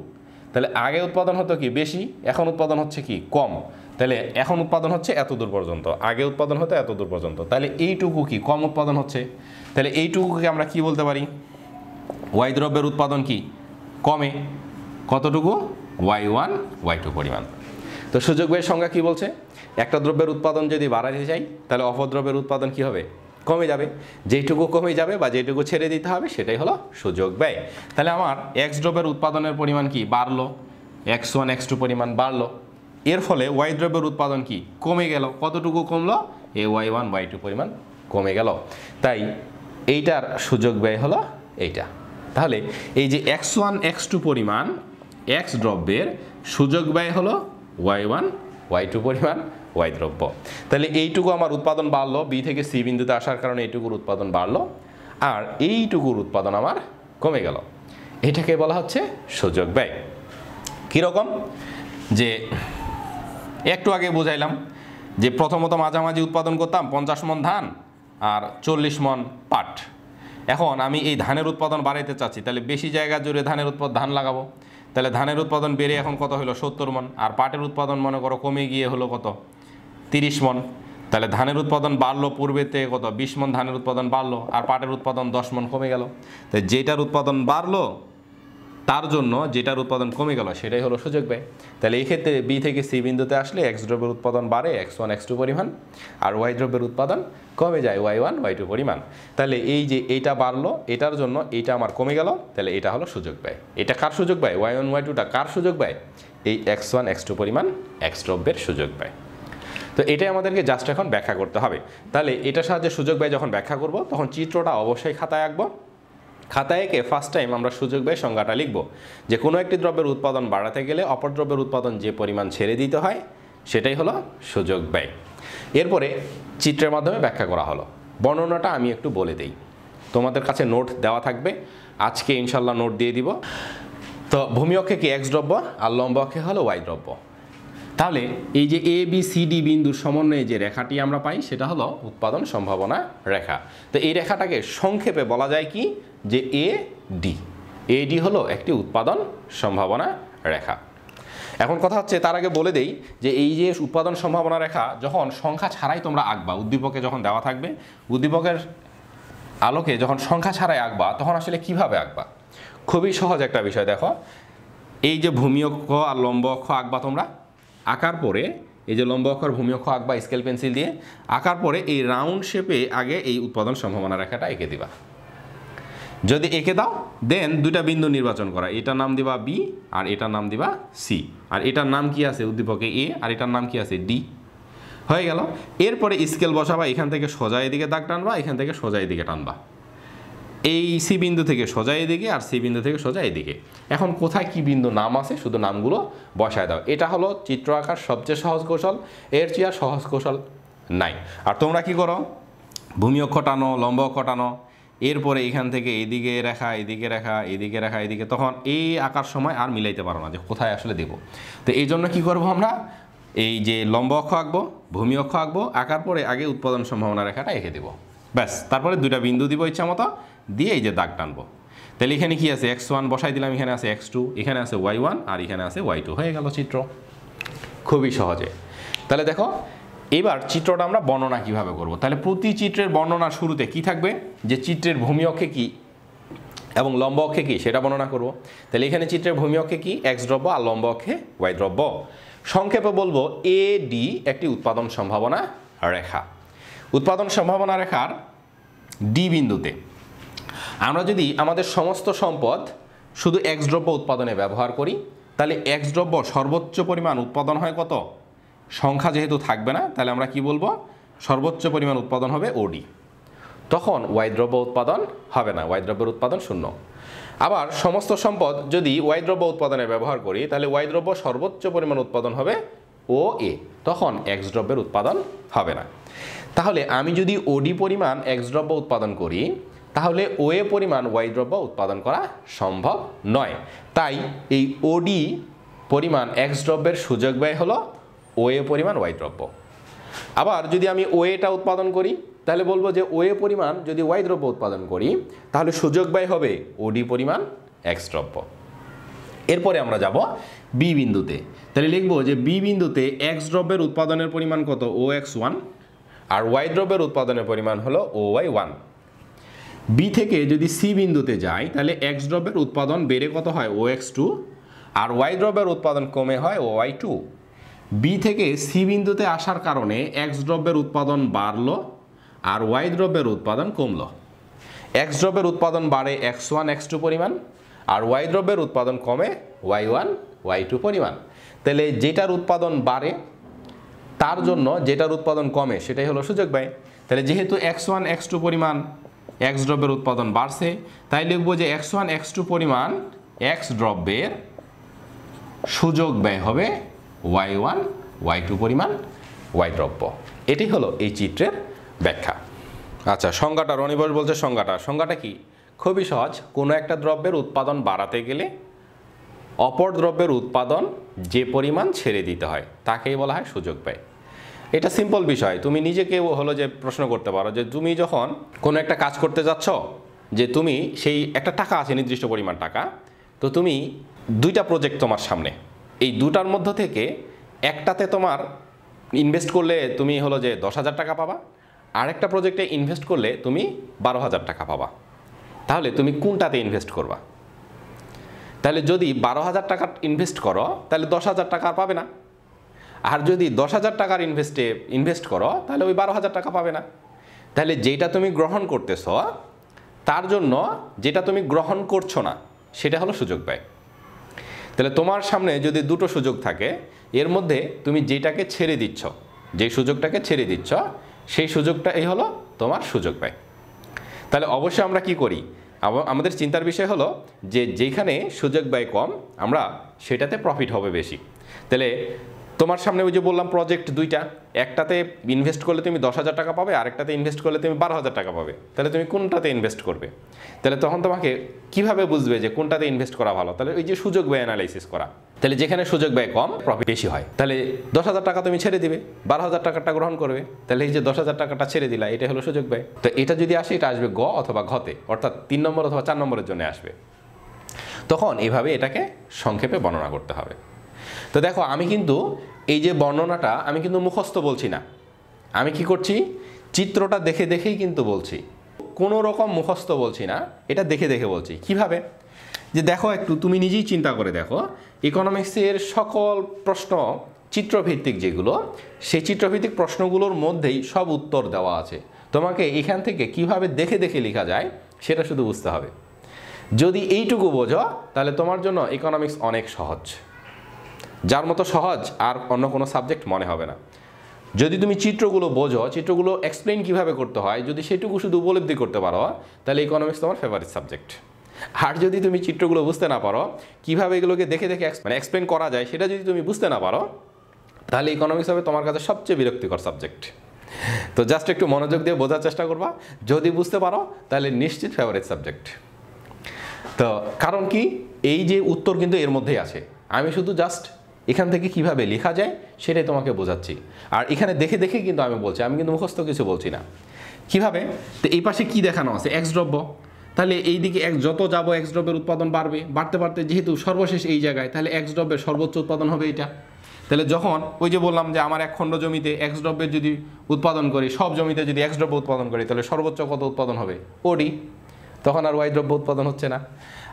তাহলে আগে উৎপাদন হতো কি বেশি, এখন উৎপাদন হচ্ছে কি কম। তাহলে এখন উৎপাদন হচ্ছে এত দূর পর্যন্ত, আগে উৎপাদন হতো এত দূর পর্যন্ত। তাহলে এইটুকু কি কম উৎপাদন হচ্ছে। তাহলে এইটুকুকে আমরা কি বলতে পারি, ওয়াই দ্রব্যের উৎপাদন কি কমে, কতটুকু, ওয়াই ওয়ান ওয়াই টু পরিমাণ। তো সুযোগ ব্যয়ের সংজ্ঞা কি বলছে, একটা দ্রব্যের উৎপাদন যদি বাড়াতে চাই তাহলে অপর দ্রব্যের উৎপাদন কি হবে, কমে যাবে। যেটুকু কমে যাবে বা যেটুকু ছেড়ে দিতে হবে সেটাই হলো সুযোগ ব্যয়। তাহলে আমার এক্স দ্রব্যের উৎপাদনের পরিমাণ কি বাড়লো, এক্স ওয়ান এক্স টু পরিমাণ বাড়লো, এর ফলে ওয়াই দ্রব্যের উৎপাদন কি কমে গেল, কতটুকু কমলো, A Y one Y two পরিমাণ কমে গেল। তাই এইটার সুযোগ ব্যয় হলো এইটা। তাহলে এই যে এক্স ওয়ান এক্স টু পরিমাণ এক্স দ্রব্যের সুযোগ ব্যয় হলো ওয়াই ওয়ান ওয়াই টু পরিমাণ ওয়াই দ্রব্য। তাহলে এইটুকু আমার উৎপাদন বাড়লো, বি থেকে সি বিন্দুতে আসার কারণে এইটুকুর উৎপাদন বাড়লো, আর এইটুকুর উৎপাদন আমার কমে গেল। এটাকে বলা হচ্ছে সুযোগ ব্যয়। কীরকম, যে একটু আগে বুঝাইলাম যে প্রথমত মাঝামাঝি উৎপাদন করতাম 50 মণ ধান আর 40 মণ পাট। এখন আমি এই ধানের উৎপাদন বাড়াইতে চাচ্ছি, তাহলে বেশি জায়গা জুড়ে ধান লাগাবো। তাহলে ধানের উৎপাদন বেড়ে এখন কত হলো 70 মণ, আর পাটের উৎপাদন মনে করো কমে গিয়ে হলো কত 30 মণ। তাহলে ধানের উৎপাদন বাড়লো পূর্বেতে কত 20 মণ ধানের উৎপাদন বাড়লো, আর পাটের উৎপাদন 10 মণ কমে গেল। তাই যেটার উৎপাদন বাড়লো তার জন্য যেটার উৎপাদন কমে গেল সেটাই হলো সুযোগ ব্যয়। তাহলে এই ক্ষেত্রে বি থেকে সি বিন্দুতে আসলে এক্স দ্রব্যের উৎপাদন বাড়ে এক্স ওয়ান এক্স টু পরিমাণ, আর ওয়াই দ্রব্যের উৎপাদন কমে যায় ওয়াই ওয়ান ওয়াই টু পরিমাণ। তাহলে এই যে এইটা বাড়লো এটার জন্য এইটা আমার কমে গেল, তাহলে এটা হলো সুযোগ ব্যয়। এটা কার সুযোগ ব্যয়, ওয়াই ওয়ান ওয়াই টুটা কার সুযোগ ব্যয়, এই এক্স ওয়ান এক্স টু পরিমাণ এক্স দ্রব্যের সুযোগ ব্যয়। তো এটাই আমাদেরকে জাস্ট এখন ব্যাখ্যা করতে হবে। তাহলে এটার সাহায্যে সুযোগ ব্যয় যখন ব্যাখ্যা করব তখন চিত্রটা অবশ্যই খাতায় আঁকবো। খাতায় এঁকে ফার্স্ট টাইম আমরা সুযোগ ব্যয় সংজ্ঞাটা লিখব, যে কোনো একটি দ্রব্যের উৎপাদন বাড়াতে গেলে অপর দ্রব্যের উৎপাদন যে পরিমাণ ছেড়ে দিতে হয় সেটাই হলো সুযোগ ব্যয়। এরপরে চিত্রের মাধ্যমে ব্যাখ্যা করা হলো। বর্ণনাটা আমি একটু বলে দেই, তোমাদের কাছে নোট দেওয়া থাকবে, আজকে ইনশাল্লাহ নোট দিয়ে দিব। তো ভূমি অক্ষে কি এক্স দ্রব্য আর লম্ব অক্ষে হলো ওয়াই দ্রব্য। তাহলে এই যে এ বি সি ডি বিন্দুর সমন্বয়ে যে রেখাটি আমরা পাই সেটা হলো উৎপাদন সম্ভাবনা রেখা। তো এই রেখাটাকে সংক্ষেপে বলা যায় কি, যে এ ডি হলো একটি উৎপাদন সম্ভাবনা রেখা। এখন কথা হচ্ছে তার আগে বলে দেই যে এই যে উৎপাদন সম্ভাবনা রেখা যখন সংখ্যা ছাড়াই তোমরা আঁকবা, উদ্দীপকে যখন দেওয়া থাকবে উদ্দীপকের আলোকে যখন সংখ্যা ছাড়াই আঁকবা তখন আসলে কিভাবে আঁকবা, খুবই সহজ একটা বিষয়। দেখো এই যে ভূমি অক্ষ আর লম্ব অক্ষ আঁকবা তোমরা, আঁকার পরে এই যে লম্ব অক্ষ আর ভূমি অক্ষ আঁকবা স্কেল পেন্সিল দিয়ে, আঁকার পরে এই রাউন্ড শেপে আগে এই উৎপাদন সম্ভাবনা রেখাটা এঁকে দিবা। যদি এঁকে দাও দেন দুইটা বিন্দু নির্বাচন করা, এটার নাম দিবা বি আর এটার নাম দিবা সি, আর এটার নাম কি আছে উদ্দীপকে এ আর এটার নাম কি আছে ডি, হয়ে গেল। এরপরে স্কেল বসাবা, এখান থেকে সোজা এদিকে দাগ টানবা, এখান থেকে সোজা এদিকে টানবা, এই সি বিন্দু থেকে সোজা এদিকে আর সি বিন্দু থেকে সোজা এদিকে। এখন কোথায় কি বিন্দু নাম আছে শুধু নামগুলো বসায় দাও। এটা হলো চিত্র আঁকার সবচেয়ে সহজ কৌশল, এর চেয়ে আর সহজ কৌশল নাই। আর তোমরা কি করো, ভূমি অক্ষ টানো লম্ব অক্ষ টানো, এরপরে এখান থেকে এদিকে রেখা এদিকে রেখা এদিকে রেখা এদিকে, তখন এই আঁকার সময় আর মিলাইতে পারো না যে কোথায় আসলে দেব। তো এই জন্য কী করবো আমরা, এই যে লম্ব অক্ষ আঁকবো ভূমি অক্ষ আঁকবো, আঁকার পরে আগে উৎপাদন সম্ভাবনা রেখাটা এঁকে দেবো, ব্যাস। তারপরে দুইটা বিন্দু দিব ইচ্ছা মতো, দিয়ে এই যে দাগ টানবো। তাহলে এখানে কি আছে এক্স ওয়ান বসাই দিলাম, এখানে আছে এক্স টু, এখানে আছে ওয়াই ওয়ান আর এখানে আছে ওয়াই টু, হয়ে গেল চিত্র, খুবই সহজে। তাহলে দেখো এবার চিত্রটা আমরা বর্ণনা কিভাবে করব। তাহলে প্রতি চিত্রের বর্ণনা শুরুতে কি থাকবে, যে চিত্রের ভূমি অক্ষে কি এবং লম্ব অক্ষে কি সেটা বর্ণনা করব। তাহলে এখানে চিত্রের ভূমি অক্ষে কি এক্স দ্রব্য আর লম্ব অক্ষে ওয়াই দ্রব্য। সংক্ষেপে বলবো এ ডি একটি উৎপাদন সম্ভাবনা রেখা। উৎপাদন সম্ভাবনা রেখার ডি বিন্দুতে আমরা যদি আমাদের সমস্ত সম্পদ শুধু এক্স দ্রব্য উৎপাদনে ব্যবহার করি, তাহলে এক্স দ্রব্য সর্বোচ্চ পরিমাণ উৎপাদন হয় কত, সংখ্যা যেহেতু থাকবে না তাহলে আমরা কি বলবো, সর্বোচ্চ পরিমাণ উৎপাদন হবে ওডি। তখন ওয়াই দ্রব্য উৎপাদন হবে না, ওয়াই দ্রব্যের উৎপাদন শূন্য। আবার সমস্ত সম্পদ যদি ওয়াই দ্রব্য উৎপাদনে ব্যবহার করি তাহলে ওয়াই দ্রব্য সর্বোচ্চ পরিমাণ উৎপাদন হবে ও এ, তখন এক্স দ্রব্যের উৎপাদন হবে না। তাহলে আমি যদি ওডি পরিমাণ এক্স দ্রব্য উৎপাদন করি তাহলে ও এ পরিমাণ ওয়াই দ্রব্য উৎপাদন করা সম্ভব নয়। তাই এই ওডি পরিমাণ এক্স দ্রব্যের সূচক ব্যয় হলো ওএ পরিমাণ ওয়াই দ্রব্য। আবার যদি আমি ওএটা উৎপাদন করি তাহলে বলবো যে ওএ পরিমাণ যদি ওয়াই দ্রব্য উৎপাদন করি তাহলে সূচক ব্যয় হবে ওডি পরিমাণ এক্স দ্রব্য। এরপরে আমরা যাব বি বিন্দুতে, তাহলে লিখবো যে বি বিন্দুতে এক্স দ্রব্যের উৎপাদনের পরিমাণ কত ও এক্স ওয়ান, আর ওয়াই দ্রব্যের উৎপাদনের পরিমাণ হলো ও ওয়াই ওয়ান। বি থেকে যদি সি বিন্দুতে যাই তাহলে এক্স দ্রব্যের উৎপাদন বেড়ে কত হয় ও এক্স টু, আর ওয়াই দ্রব্যের উৎপাদন কমে হয় ও ওয়াই টু। বি থেকে সি বিন্দুতে আসার কারণে এক্স দ্রব্যের উৎপাদন বাড়লো আর ওয়াই দ্রব্যের উৎপাদন কমলো। এক্স দ্রব্যের উৎপাদন বাড়ে এক্স ওয়ান এক্স টু পরিমাণ, আর ওয়াই দ্রব্যের উৎপাদন কমে ওয়াই ওয়ান ওয়াই টু পরিমাণ। তাহলে যেটার উৎপাদন বাড়ে তার জন্য যেটার উৎপাদন কমে সেটাই হলো সূচক ব্যয়। তাহলে যেহেতু এক্স ওয়ান এক্স টু পরিমাণ এক্স দ্রব্যের উৎপাদন বাড়ছে, তাই লিখবো যে এক্স ওয়ান এক্স টু পরিমাণ এক্স দ্রব্যের সূচক ব্যয় হবে ওয়াই ওয়ান ওয়াই টু পরিমাণ ওয়াই দ্রব্য। এটি হলো এই চিত্রের ব্যাখ্যা। আচ্ছা, সংজ্ঞাটা রনিবস বলছে সংজ্ঞাটা কি? খুবই সহজ। কোনো একটা দ্রব্যের উৎপাদন বাড়াতে গেলে অপর দ্রব্যের উৎপাদন যে পরিমাণ ছেড়ে দিতে হয় তাকেই বলা হয় সূচক ব্যয়। এটা সিম্পল বিষয়। তুমি নিজেকে হলো যে প্রশ্ন করতে পারো যে তুমি যখন কোনো একটা কাজ করতে যাচ্ছ, যে তুমি সেই একটা টাকা আছে নির্দিষ্ট পরিমাণ টাকা, তো তুমি দুইটা প্রজেক্ট তোমার সামনে, এই দুটার মধ্য থেকে একটাতে তোমার ইনভেস্ট করলে তুমি হলো যে 10,000 টাকা পাবা, আরেকটা প্রজেক্টে ইনভেস্ট করলে তুমি 12,000 টাকা পাবা। তাহলে তুমি কোনটাতে ইনভেস্ট করবা? তাহলে যদি 12,000 টাকা ইনভেস্ট করো তাহলে 10,000 টাকা আর পাবে না, আর যদি 10,000 টাকার ইনভেস্ট করো তাহলে ওই 12,000 টাকা পাবে না। তাহলে যেটা তুমি গ্রহণ করতেছ তার জন্য যেটা তুমি গ্রহণ করছো না সেটা হলো সূচক ব্যয়। তাহলে তোমার সামনে যদি দুটো সুযোগ থাকে, এর মধ্যে তুমি যেটাকে ছেড়ে দিচ্ছ, যেই সুযোগটাকে ছেড়ে দিচ্ছ সেই সুযোগটা এই হলো তোমার সূচক ব্যয়। তাহলে অবশ্যই আমরা কি করি, আমাদের চিন্তার বিষয় হলো যে যেখানে সূচক ব্যয় কম আমরা সেটাতে প্রফিট হবে বেশি। তাহলে তোমার সামনে ওই যে বললাম প্রজেক্ট দুইটা, একটাতে ইনভেস্ট করলে তুমি 10,000 টাকা পাবে, আরেকটাতে ইনভেস্ট করলে তুমি 12,000 টাকা পাবে। তাহলে তুমি কোনটাতে ইনভেস্ট করবে? তাহলে তখন তোমাকে কিভাবে বুঝবে যে কোনটাতে ইনভেস্ট করা ভালো? তাহলে ওই যে সুযোগ ব্যয় অ্যানালাইসিস করা। তাহলে যেখানে সুযোগ ব্যয় কম প্রফিট বেশি হয়, তাহলে 10,000 টাকা তুমি ছেড়ে দিবে, 12,000 টাকাটা গ্রহণ করবে। তাহলে এই যে 10,000 টাকাটা ছেড়ে দিলা, এটা হলো সুযোগ ব্যয়। তো এটা যদি আসে, এটা আসবে গ অথবা ঘতে, অর্থাৎ 3 নম্বর অথবা 4 নম্বরের জন্য আসবে। তখন এভাবে এটাকে সংক্ষেপে বর্ণনা করতে হবে। তো দেখো, আমি কিন্তু এই যে বর্ণনাটা আমি কিন্তু মুখস্থ বলছি না, আমি কি করছি, চিত্রটা দেখে দেখেই কিন্তু বলছি, কোনো রকম মুখস্থ বলছি না, এটা দেখে দেখে বলছি। কিভাবে? যে দেখো, একটু তুমি নিজেই চিন্তা করে দেখো, ইকোনমিক্সের সকল প্রশ্ন চিত্রভিত্তিক যেগুলো, সেই চিত্রভিত্তিক প্রশ্নগুলোর মধ্যেই সব উত্তর দেওয়া আছে। তোমাকে এখান থেকে কিভাবে দেখে দেখে লেখা যায় সেটা শুধু বুঝতে হবে। যদি এইটুকু বোঝো তাহলে তোমার জন্য ইকোনমিক্স অনেক সহজ, যার মতো সহজ আর অন্য কোনো সাবজেক্ট মনে হবে না। যদি তুমি চিত্রগুলো বোঝো, চিত্রগুলো এক্সপ্লেন কিভাবে করতে হয়, যদি সেটুকু শুধু উপলব্ধি করতে পারো, তাহলে ইকোনমিক্স তোমার ফেভারিট সাবজেক্ট। আর যদি তুমি চিত্রগুলো বুঝতে না পারো, কিভাবে এগুলোকে দেখে দেখে এক্সপ্লেন করা যায় সেটা যদি তুমি বুঝতে না পারো, তাহলে ইকোনমিক্স হবে তোমার কাছে সবচেয়ে বিরক্তিকর সাবজেক্ট। তো জাস্ট একটু মনোযোগ দিয়ে বোঝার চেষ্টা করবা, যদি বুঝতে পারো তাহলে নিশ্চিত ফেভারিট সাবজেক্ট। তো কারণ কি, এই যে উত্তর কিন্তু এর মধ্যেই আছে, আমি শুধু জাস্ট এখান থেকে কিভাবে লেখা যায় সেটাই তোমাকে বোঝাচ্ছি। আর এখানে দেখে দেখে কিন্তু আমি বলছি, আমি কিন্তু মুখস্থ কিছু বলছি না। কিভাবে? তো এই পাশে কি দেখানো আছে, এক্স দ্রব্য। তাহলে এই দিকে যত যাব এক্স দ্রব্যের উৎপাদন বাড়বে, বাড়তে বাড়তে যেহেতু সর্বশেষ এই জায়গায়, তাহলে এক্স দ্রব্যের সর্বোচ্চ উৎপাদন হবে এটা। তাহলে যখন ওই যে বললাম যে আমার এক খণ্ড জমিতে এক্স দ্রব্যের যদি উৎপাদন করি, সব জমিতে যদি এক্স দ্রব্য উৎপাদন করি, তাহলে সর্বোচ্চ কত উৎপাদন হবে? ওডি। তখন আর ওয়াই দ্রব্য উৎপাদন হচ্ছে না।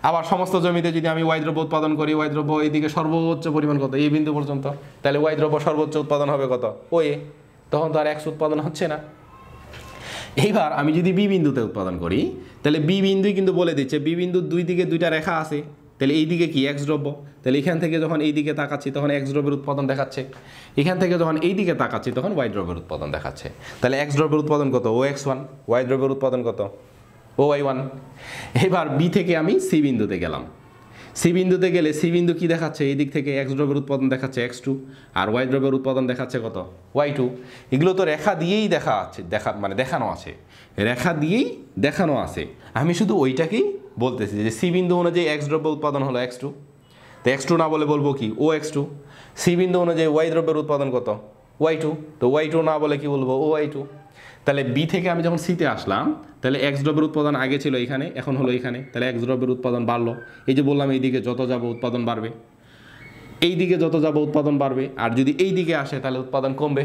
আবার সমস্ত জমিতে যদি আমি ওয়াই দ্রব্য উৎপাদন করি, ওয়াই দ্রব্য এইদিকে সর্বোচ্চ পরিমাণ কত, এই বিন্দু পর্যন্ত, তাহলে ওয়াই দ্রব্য সর্বোচ্চ উৎপাদন হবে কত? ও এ। তখন তো আর এক্স উৎপাদন হচ্ছে না। এইবার আমি যদি বি বিন্দুতে উৎপাদন করি, তাহলে বি বিন্দুই কিন্তু বলে দিচ্ছে, বি বিন্দুর দুই দিকে দুইটা রেখা আছে, তাহলে এই দিকে কি এক্স দ্রব্য, তাহলে এখান থেকে যখন এই দিকে তাকাচ্ছি তখন এক্স দ্রব্যের উৎপাদন দেখাচ্ছে, এখান থেকে যখন এই দিকে তাকাচ্ছি তখন ওয়াই দ্রব্যের উৎপাদন দেখাচ্ছে। তাহলে এক্স দ্রব্যের উৎপাদন কত? ও এক্স ওয়ান। ওয়াই দ্রব্যের উৎপাদন কত? ও ওয়াই ওয়ান। এবার বি থেকে আমি সি বিন্দুতে গেলাম, সি বিন্দুতে গেলে সি বিন্দু কি দেখাচ্ছে, এই দিক থেকে এক্স দ্রব্যের উৎপাদন দেখাচ্ছে এক্স টু, আর ওয়াই দ্রব্যের উৎপাদন দেখাচ্ছে কত? Y two. এগুলো তো রেখা দিয়েই দেখানো আছে, রেখা দিয়েই দেখানো আছে। আমি শুধু ওইটাকেই বলতেছি যে সি বিন্দু অনুযায়ী এক্স দ্রব্য উৎপাদন হলো এক্স টু, তো x2 না বলে বলবো কি OX2। সি বিন্দু অনুযায়ী ওয়াই দ্রব্যের উৎপাদন কত Y2, তো Y2 না বলে কি বলবো OY2। তাহলে বি থেকে আমি যখন সিতে আসলাম তাহলে এক্স দ্রব্যের উৎপাদন আগে ছিল এখানে, এখন হলো এখানে, তাহলে এক্স দ্রব্যের উৎপাদন বাড়লো। এই যে বললাম এই দিকে যত যাব উৎপাদন বাড়বে, এই দিকে যত যাব উৎপাদন বাড়বে, আর যদি এই দিকে আসে তাহলে উৎপাদন কমবে।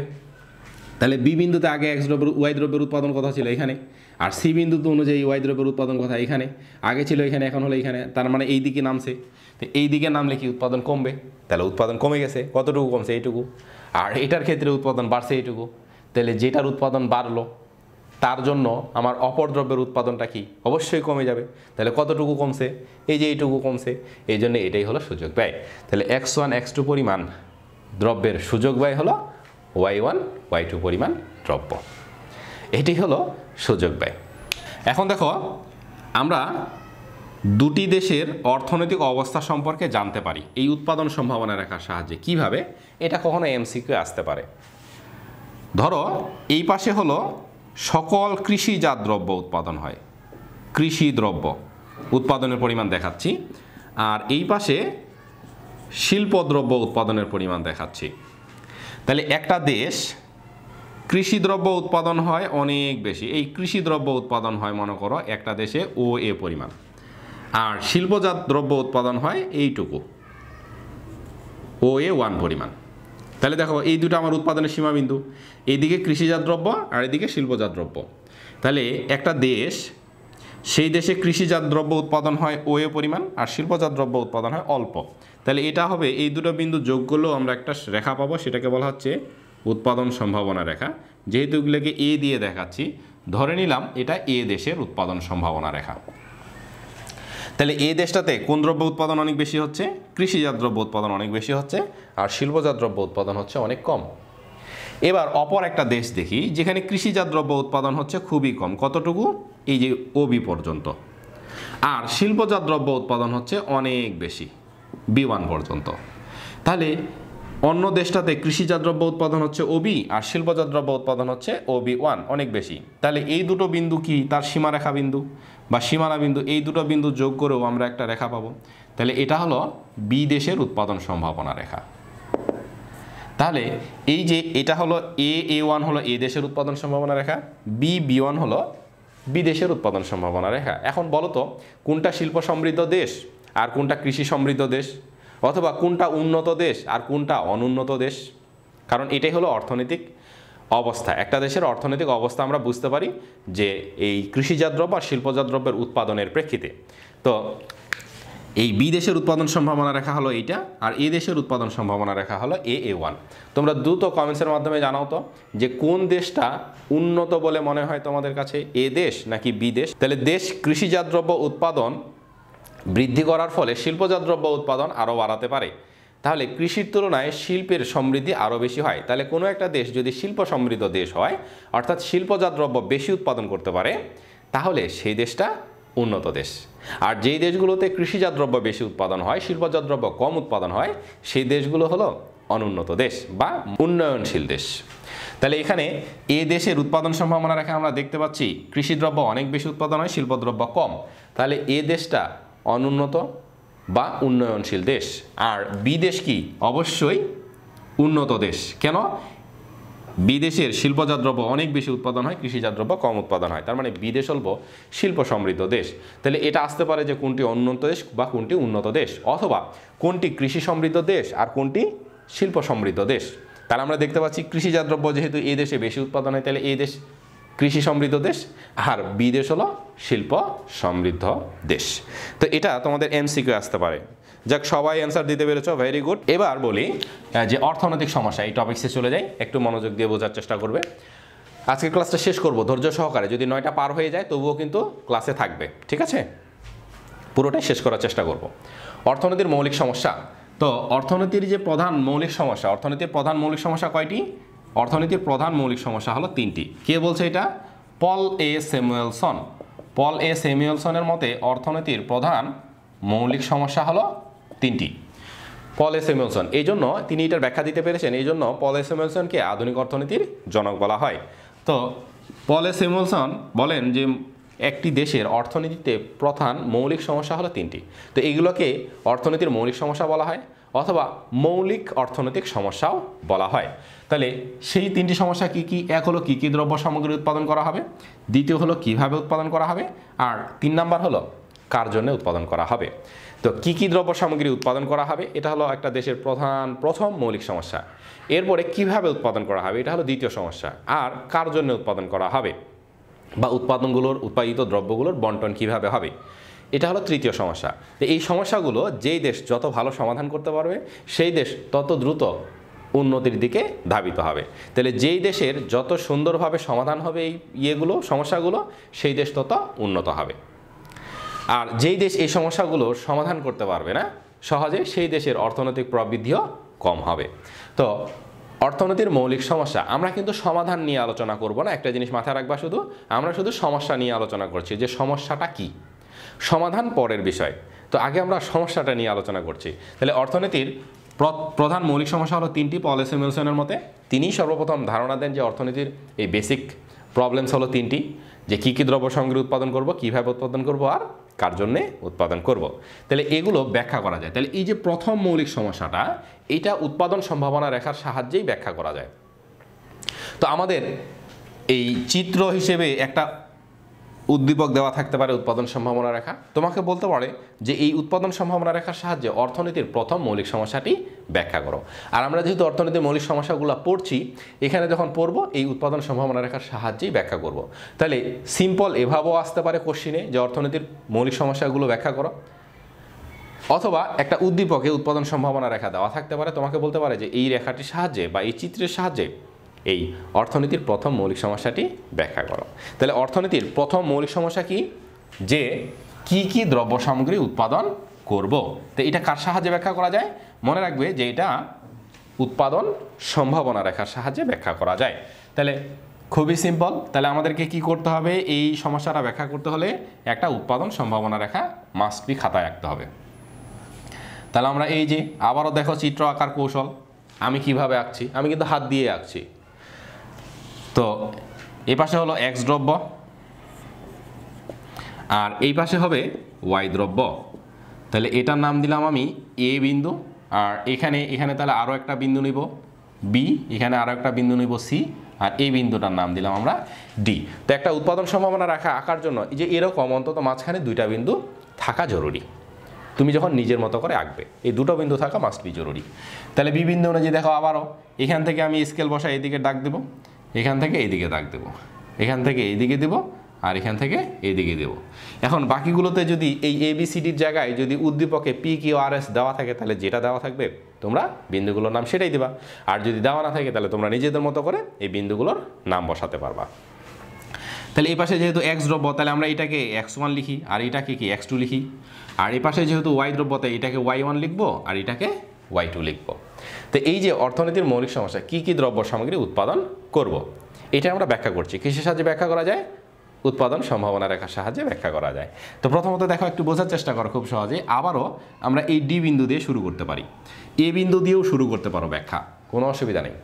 তাহলে বি বিন্দুতে আগে এক্স দ্রব্যের ওয়াই দ্রব্যের উৎপাদন কথা ছিল এখানে, আর সি বিন্দুতে অনুযায়ী ওয়াই দ্রব্যের উৎপাদন কথা এখানে, আগে ছিল এখানে এখন হলো এখানে, তার মানে এই দিকে নামছে। তো এই দিকে নামলে কি উৎপাদন কমবে, তাহলে উৎপাদন কমে গেছে, কতটুকু কমছে এইটুকু, আর এটার ক্ষেত্রে উৎপাদন বাড়ছে এইটুকু। তাহলে যেটার উৎপাদন বাড়লো তার জন্য আমার অপর দ্রব্যের উৎপাদনটা কি অবশ্যই কমে যাবে। তাহলে কতটুকু কমছে, এই যে এইটুকু কমছে, এই জন্য এটাই হলো সুযোগ ব্যয়। তাহলে x1 x2 পরিমাণ দ্রব্যের সুযোগ ব্যয় হলো y1 y2 পরিমাণ দ্রব্য, এটি হলো সুযোগ ব্যয়। এখন দেখো আমরা দুটি দেশের অর্থনৈতিক অবস্থা সম্পর্কে জানতে পারি এই উৎপাদন সম্ভাবনা রেখার সাহায্যে। কিভাবে, এটা কখনো এমসিকিউ আসতে পারে। ধরো এই পাশে হলো সকল কৃষিজাত দ্রব্য উৎপাদন হয়, কৃষি দ্রব্য উৎপাদনের পরিমাণ দেখাচ্ছি, আর এই পাশে শিল্পদ্রব্য উৎপাদনের পরিমাণ দেখাচ্ছি। তাহলে একটা দেশ কৃষি দ্রব্য উৎপাদন হয় অনেক বেশি, এই কৃষি দ্রব্য উৎপাদন হয় মনে করো একটা দেশে OA পরিমাণ, আর শিল্পজাত দ্রব্য উৎপাদন হয় এইটুকু OA1 পরিমাণ। তাহলে দেখো এই দুটো আমার উৎপাদনের সীমাবিন্দু, এইদিকে কৃষিজাত দ্রব্য আর এদিকে শিল্পজাত দ্রব্য। তাহলে একটা দেশ, সেই দেশে কৃষিজাত দ্রব্য উৎপাদন হয় OA পরিমাণ আর শিল্পজাত দ্রব্য উৎপাদন হয় অল্প। তাহলে এটা হবে এই দুটো বিন্দু যোগ করলেও আমরা একটা রেখা পাবো, সেটাকে বলা হচ্ছে উৎপাদন সম্ভাবনা রেখা। যেহেতু এগুলোকে A দিয়ে দেখাচ্ছি, ধরে নিলাম এটা A দেশের উৎপাদন সম্ভাবনা রেখা। তাহলে এই দেশটাতে কোন দ্রব্য উৎপাদন অনেক বেশি হচ্ছে, কৃষিজাত দ্রব্য উৎপাদন অনেক বেশি হচ্ছে, আর শিল্পজাত দ্রব্য উৎপাদন হচ্ছে অনেক কম। এবার অপর একটা দেশ দেখি যেখানে কৃষিজাত দ্রব্য উৎপাদন হচ্ছে খুবই কম, কতটুকু, এই যে OB পর্যন্ত, আর শিল্পজাত দ্রব্য উৎপাদন হচ্ছে অনেক বেশি B1 পর্যন্ত। তাহলে অন্য দেশটাতে কৃষিজাত দ্রব্য উৎপাদন হচ্ছে OB আর শিল্পজাত দ্রব্য উৎপাদন হচ্ছে OB1 অনেক বেশি। তাহলে এই দুটো বিন্দু কি তার সীমারেখা বিন্দু বা সীমানা বিন্দু, এই দুটো বিন্দু যোগ করেও আমরা একটা রেখা পাবো। তাহলে এটা হলো B দেশের উৎপাদন সম্ভাবনা রেখা। তাহলে এই যে এটা হলো A1 হলো A দেশের উৎপাদন সম্ভাবনা রেখা, B1 হলো B দেশের উৎপাদন সম্ভাবনা রেখা। এখন বলো তো কোনটা শিল্প সমৃদ্ধ দেশ আর কোনটা কৃষি সমৃদ্ধ দেশ, অথবা কোনটা উন্নত দেশ আর কোনটা অনুন্নত দেশ? কারণ এটাই হলো অর্থনৈতিক অবস্থা। একটা দেশের অর্থনৈতিক অবস্থা আমরা বুঝতে পারি যে এই কৃষিজাত দ্রব্য আর শিল্পজাত দ্রব্যের উৎপাদনের প্রেক্ষিতে। তো এই বি দেশের উৎপাদন সম্ভাবনা রেখা হলো এইটা, আর এ দেশের উৎপাদন সম্ভাবনা রেখা হলো A1। তোমরা দ্রুত কমেন্টসের মাধ্যমে জানাও তো যে কোন দেশটা উন্নত বলে মনে হয় তোমাদের কাছে, এ দেশ নাকি বি দেশ? তাহলে দেশ কৃষিজাত দ্রব্য উৎপাদন বৃদ্ধি করার ফলে শিল্পজাত দ্রব্য উৎপাদন আরও বাড়াতে পারে। তাহলে কৃষির তুলনায় শিল্পের সমৃদ্ধি আরও বেশি হয়। তাহলে কোনো একটা দেশ যদি শিল্প সমৃদ্ধ দেশ হয়, অর্থাৎ শিল্পজাত দ্রব্য বেশি উৎপাদন করতে পারে, তাহলে সেই দেশটা উন্নত দেশ। আর যেই দেশগুলোতে কৃষিজাত দ্রব্য বেশি উৎপাদন হয়, শিল্পজাত দ্রব্য কম উৎপাদন হয়, সেই দেশগুলো হলো অনুন্নত দেশ বা উন্নয়নশীল দেশ। তাহলে এখানে এ দেশের উৎপাদন সম্ভাবনা রেখা আমরা দেখতে পাচ্ছি কৃষিদ্রব্য অনেক বেশি উৎপাদন হয়, শিল্পদ্রব্য কম। তাহলে এ দেশটা অনুন্নত বা উন্নয়নশীল দেশ, আর বি দেশ কি অবশ্যই উন্নত দেশ। কেন? বিদেশের শিল্পজাত দ্রব্য অনেক বেশি উৎপাদন হয়, কৃষিজাত দ্রব্য কম উৎপাদন হয়, তার মানে বিদেশ হল শিল্প সমৃদ্ধ দেশ। তাহলে এটা আসতে পারে যে কোনটি উন্নত দেশ বা কোনটি উন্নত দেশ, অথবা কোনটি কৃষি সমৃদ্ধ দেশ আর কোনটি শিল্প সমৃদ্ধ দেশ। তাহলে আমরা দেখতে পাচ্ছি কৃষিজাত দ্রব্য যেহেতু এই দেশে বেশি উৎপাদন হয়, তাহলে এই দেশ কৃষি সমৃদ্ধ দেশ, আর বিদেশ হলো শিল্প সমৃদ্ধ দেশ। তো এটা তোমাদের এমসিকিউ আসতে পারে। যাক, সবাই অ্যান্সার দিতে পেরেছ, ভেরি গুড। এবার বলি যে অর্থনৈতিক সমস্যা, এই টপিক্সে চলে যাই, একটু মনোযোগ দিয়ে বোঝার চেষ্টা করবে। আজকের ক্লাসটা শেষ করব ধৈর্য সহকারে, যদি 9টা পার হয়ে যায় তবুও কিন্তু ক্লাসে থাকবে, ঠিক আছে? পুরোটাই শেষ করার চেষ্টা করব। অর্থনীতির মৌলিক সমস্যা। তো অর্থনীতির যে প্রধান মৌলিক সমস্যা, অর্থনীতির প্রধান মৌলিক সমস্যা কয়টি? অর্থনীতির প্রধান মৌলিক সমস্যা হলো 3টি। কে বলছে এটা? পল এ স্যামুয়েলসন। পল এ স্যামুয়েলসনের মতে অর্থনীতির প্রধান মৌলিক সমস্যা হলো 3টি। পল এ স্যামুয়েলসন, এই জন্য তিনি এটার ব্যাখ্যা দিতে পেরেছেন, এই জন্য পল এ স্যামুয়েলসনকে আধুনিক অর্থনীতির জনক বলা হয়। তো পল এ স্যামুয়েলসন বলেন যে একটি দেশের অর্থনীতিতে প্রধান মৌলিক সমস্যা হলো তিনটি। তো এইগুলোকে অর্থনীতির মৌলিক সমস্যা বলা হয় অথবা মৌলিক অর্থনৈতিক সমস্যাও বলা হয়। তাহলে সেই তিনটি সমস্যা কি কি? এক হলো কী কী দ্রব্য সামগ্রী উৎপাদন করা হবে, দ্বিতীয় হলো কিভাবে উৎপাদন করা হবে, আর 3 নাম্বার হলো কার জন্য উৎপাদন করা হবে। তো কী কী দ্রব্য সামগ্রী উৎপাদন করা হবে এটা হলো একটা দেশের প্রথম মৌলিক সমস্যা। এরপরে কিভাবে উৎপাদন করা হবে এটা হলো দ্বিতীয় সমস্যা। আর কার জন্য উৎপাদন করা হবে বা উৎপাদিত দ্রব্যগুলোর বন্টন কিভাবে হবে এটা হলো তৃতীয় সমস্যা। তো এই সমস্যাগুলো যেই দেশ যত ভালো সমাধান করতে পারবে সেই দেশ তত দ্রুত উন্নতির দিকে ধাবিত হবে। তাহলে যেই দেশের যত সুন্দরভাবে সমাধান হবে এই সমস্যাগুলো সেই দেশ তত উন্নত হবে। আর যেই দেশ এই সমস্যাগুলো সমাধান করতে পারবে না সহজে সেই দেশের অর্থনৈতিক প্রবৃদ্ধিও কম হবে। তো অর্থনীতির মৌলিক সমস্যা আমরা কিন্তু সমাধান নিয়ে আলোচনা করব না, একটা জিনিস মাথায় রাখবা, আমরা শুধু সমস্যা নিয়ে আলোচনা করছি যে সমস্যাটা কি, সমাধান পরের বিষয়। তো আগে আমরা সমস্যাটা নিয়ে আলোচনা করছি। তাহলে অর্থনীতির প্রধান মৌলিক সমস্যা হলো তিনটি পল স্যামুয়েলসনের মতে। তিনিই সর্বপ্রথম ধারণা দেন যে অর্থনীতির এই বেসিক প্রবলেমস হলো তিনটি, যে কী কী দ্রব্য সামগ্রী উৎপাদন করব, কীভাবে উৎপাদন করব, আর কার জন্যে উৎপাদন করব। তাহলে এগুলো ব্যাখ্যা করা যায়। তাহলে এই যে প্রথম মৌলিক সমস্যাটা এটা উৎপাদন সম্ভাবনা রেখার সাহায্যেই ব্যাখ্যা করা যায়। তো আমাদের এই চিত্র হিসেবে একটা উদ্দীপক দেওয়া থাকতে পারে উৎপাদন সম্ভাবনা রেখা। তোমাকে বলতে পারে যে এই উৎপাদন সম্ভাবনা রেখার সাহায্যে অর্থনীতির প্রথম মৌলিক সমস্যাটি ব্যাখ্যা করো। আর আমরা যেহেতু অর্থনীতির মৌলিক সমস্যাগুলো পড়ছি, এখানে যখন পড়বো এই উৎপাদন সম্ভাবনা রেখার সাহায্যেই ব্যাখ্যা করব। তাহলে সিম্পল এভাবেও আসতে পারে কোশ্চিনে যে অর্থনীতির মৌলিক সমস্যাগুলো ব্যাখ্যা করো, অথবা একটা উদ্দীপকে উৎপাদন সম্ভাবনা রেখা দেওয়া থাকতে পারে, তোমাকে বলতে পারে যে এই রেখাটির সাহায্যে বা এই চিত্রের সাহায্যে এই অর্থনীতির প্রথম মৌলিক সমস্যাটি ব্যাখ্যা করো। তাহলে অর্থনীতির প্রথম মৌলিক সমস্যা কি? যে কি কি দ্রব্য সামগ্রী উৎপাদন করব। তো এটা কার সাহায্যে ব্যাখ্যা করা যায়? মনে রাখবে যে এটা উৎপাদন সম্ভাবনা রেখার সাহায্যে ব্যাখ্যা করা যায়। তাহলে খুবই সিম্পল। তাহলে আমাদেরকে কি করতে হবে? এই সমস্যাটা ব্যাখ্যা করতে হলে একটা উৎপাদন সম্ভাবনা রেখা মাস্ট বি খাতায় আঁকতে হবে। তাহলে আমরা এই যে আবারও দেখো চিত্র আঁকার কৌশল আমি কিভাবে আঁকছি, আমি কিন্তু হাত দিয়ে আঁকছি। তো এই পাশে হলো এক্স দ্রব্য আর এই পাশে হবে ওয়াই দ্রব্য। তাহলে এটার নাম দিলাম আমি এ বিন্দু, আর এখানে তাহলে আরও একটা বিন্দু নিব বি, এখানে আরও একটা বিন্দু নিব সি, আর এই বিন্দুটার নাম দিলাম আমরা ডি। তো একটা উৎপাদন সম্ভাবনা রেখা আঁকার জন্য এই যে এরকম অন্তত মাঝখানে দুইটা বিন্দু থাকা জরুরি। তুমি যখন নিজের মতো করে আঁকবে এই দুটো বিন্দু থাকা মাস্ট বি জরুরি। তাহলে বি বিন্দু অনুযায়ী দেখো আবারও এখান থেকে আমি স্কেল বসাই এদিকে দাগ দেবো, এখান থেকে এইদিকে দাগ দেবো, এখান থেকে এইদিকে দেবো, আর এখান থেকে এইদিকে দেবো। এখন বাকিগুলোতে যদি এই ABCDর জায়গায় যদি উদ্দীপকে PQRS দেওয়া থাকে তাহলে যেটা দেওয়া থাকবে তোমরা বিন্দুগুলোর নাম সেটাই দেবা, আর যদি দেওয়া না থাকে তাহলে তোমরা নিজেদের মতো করে এই বিন্দুগুলোর নাম বসাতে পারবা। তাহলে এই পাশে যেহেতু এক্স দ্রব্য তাহলে আমরা এটাকে x1 লিখি, আর এটাকে কি x2 লিখি। আর এই পাশে যেহেতু ওয়াই দ্রব্য তাই এটাকে y1 লিখবো আর এটাকে y2 লিখবো। তো এই যে অর্থনীতির মৌলিক সমস্যা কি কি দ্রব্য সামগ্রী উৎপাদন করব, এটা আমরা ব্যাখ্যা করছি। কিসের সাহায্যে ব্যাখ্যা করা যায়? উৎপাদন সম্ভাবনা রেখার সাহায্যে ব্যাখ্যা করা যায়। তো প্রথমত দেখো একটু বোঝার চেষ্টা করো খুব সহজে। আবারও আমরা এই ডি বিন্দু দিয়ে শুরু করতে পারি, এ বিন্দু দিয়েও শুরু করতে পারো ব্যাখ্যা, কোনো অসুবিধা নেই।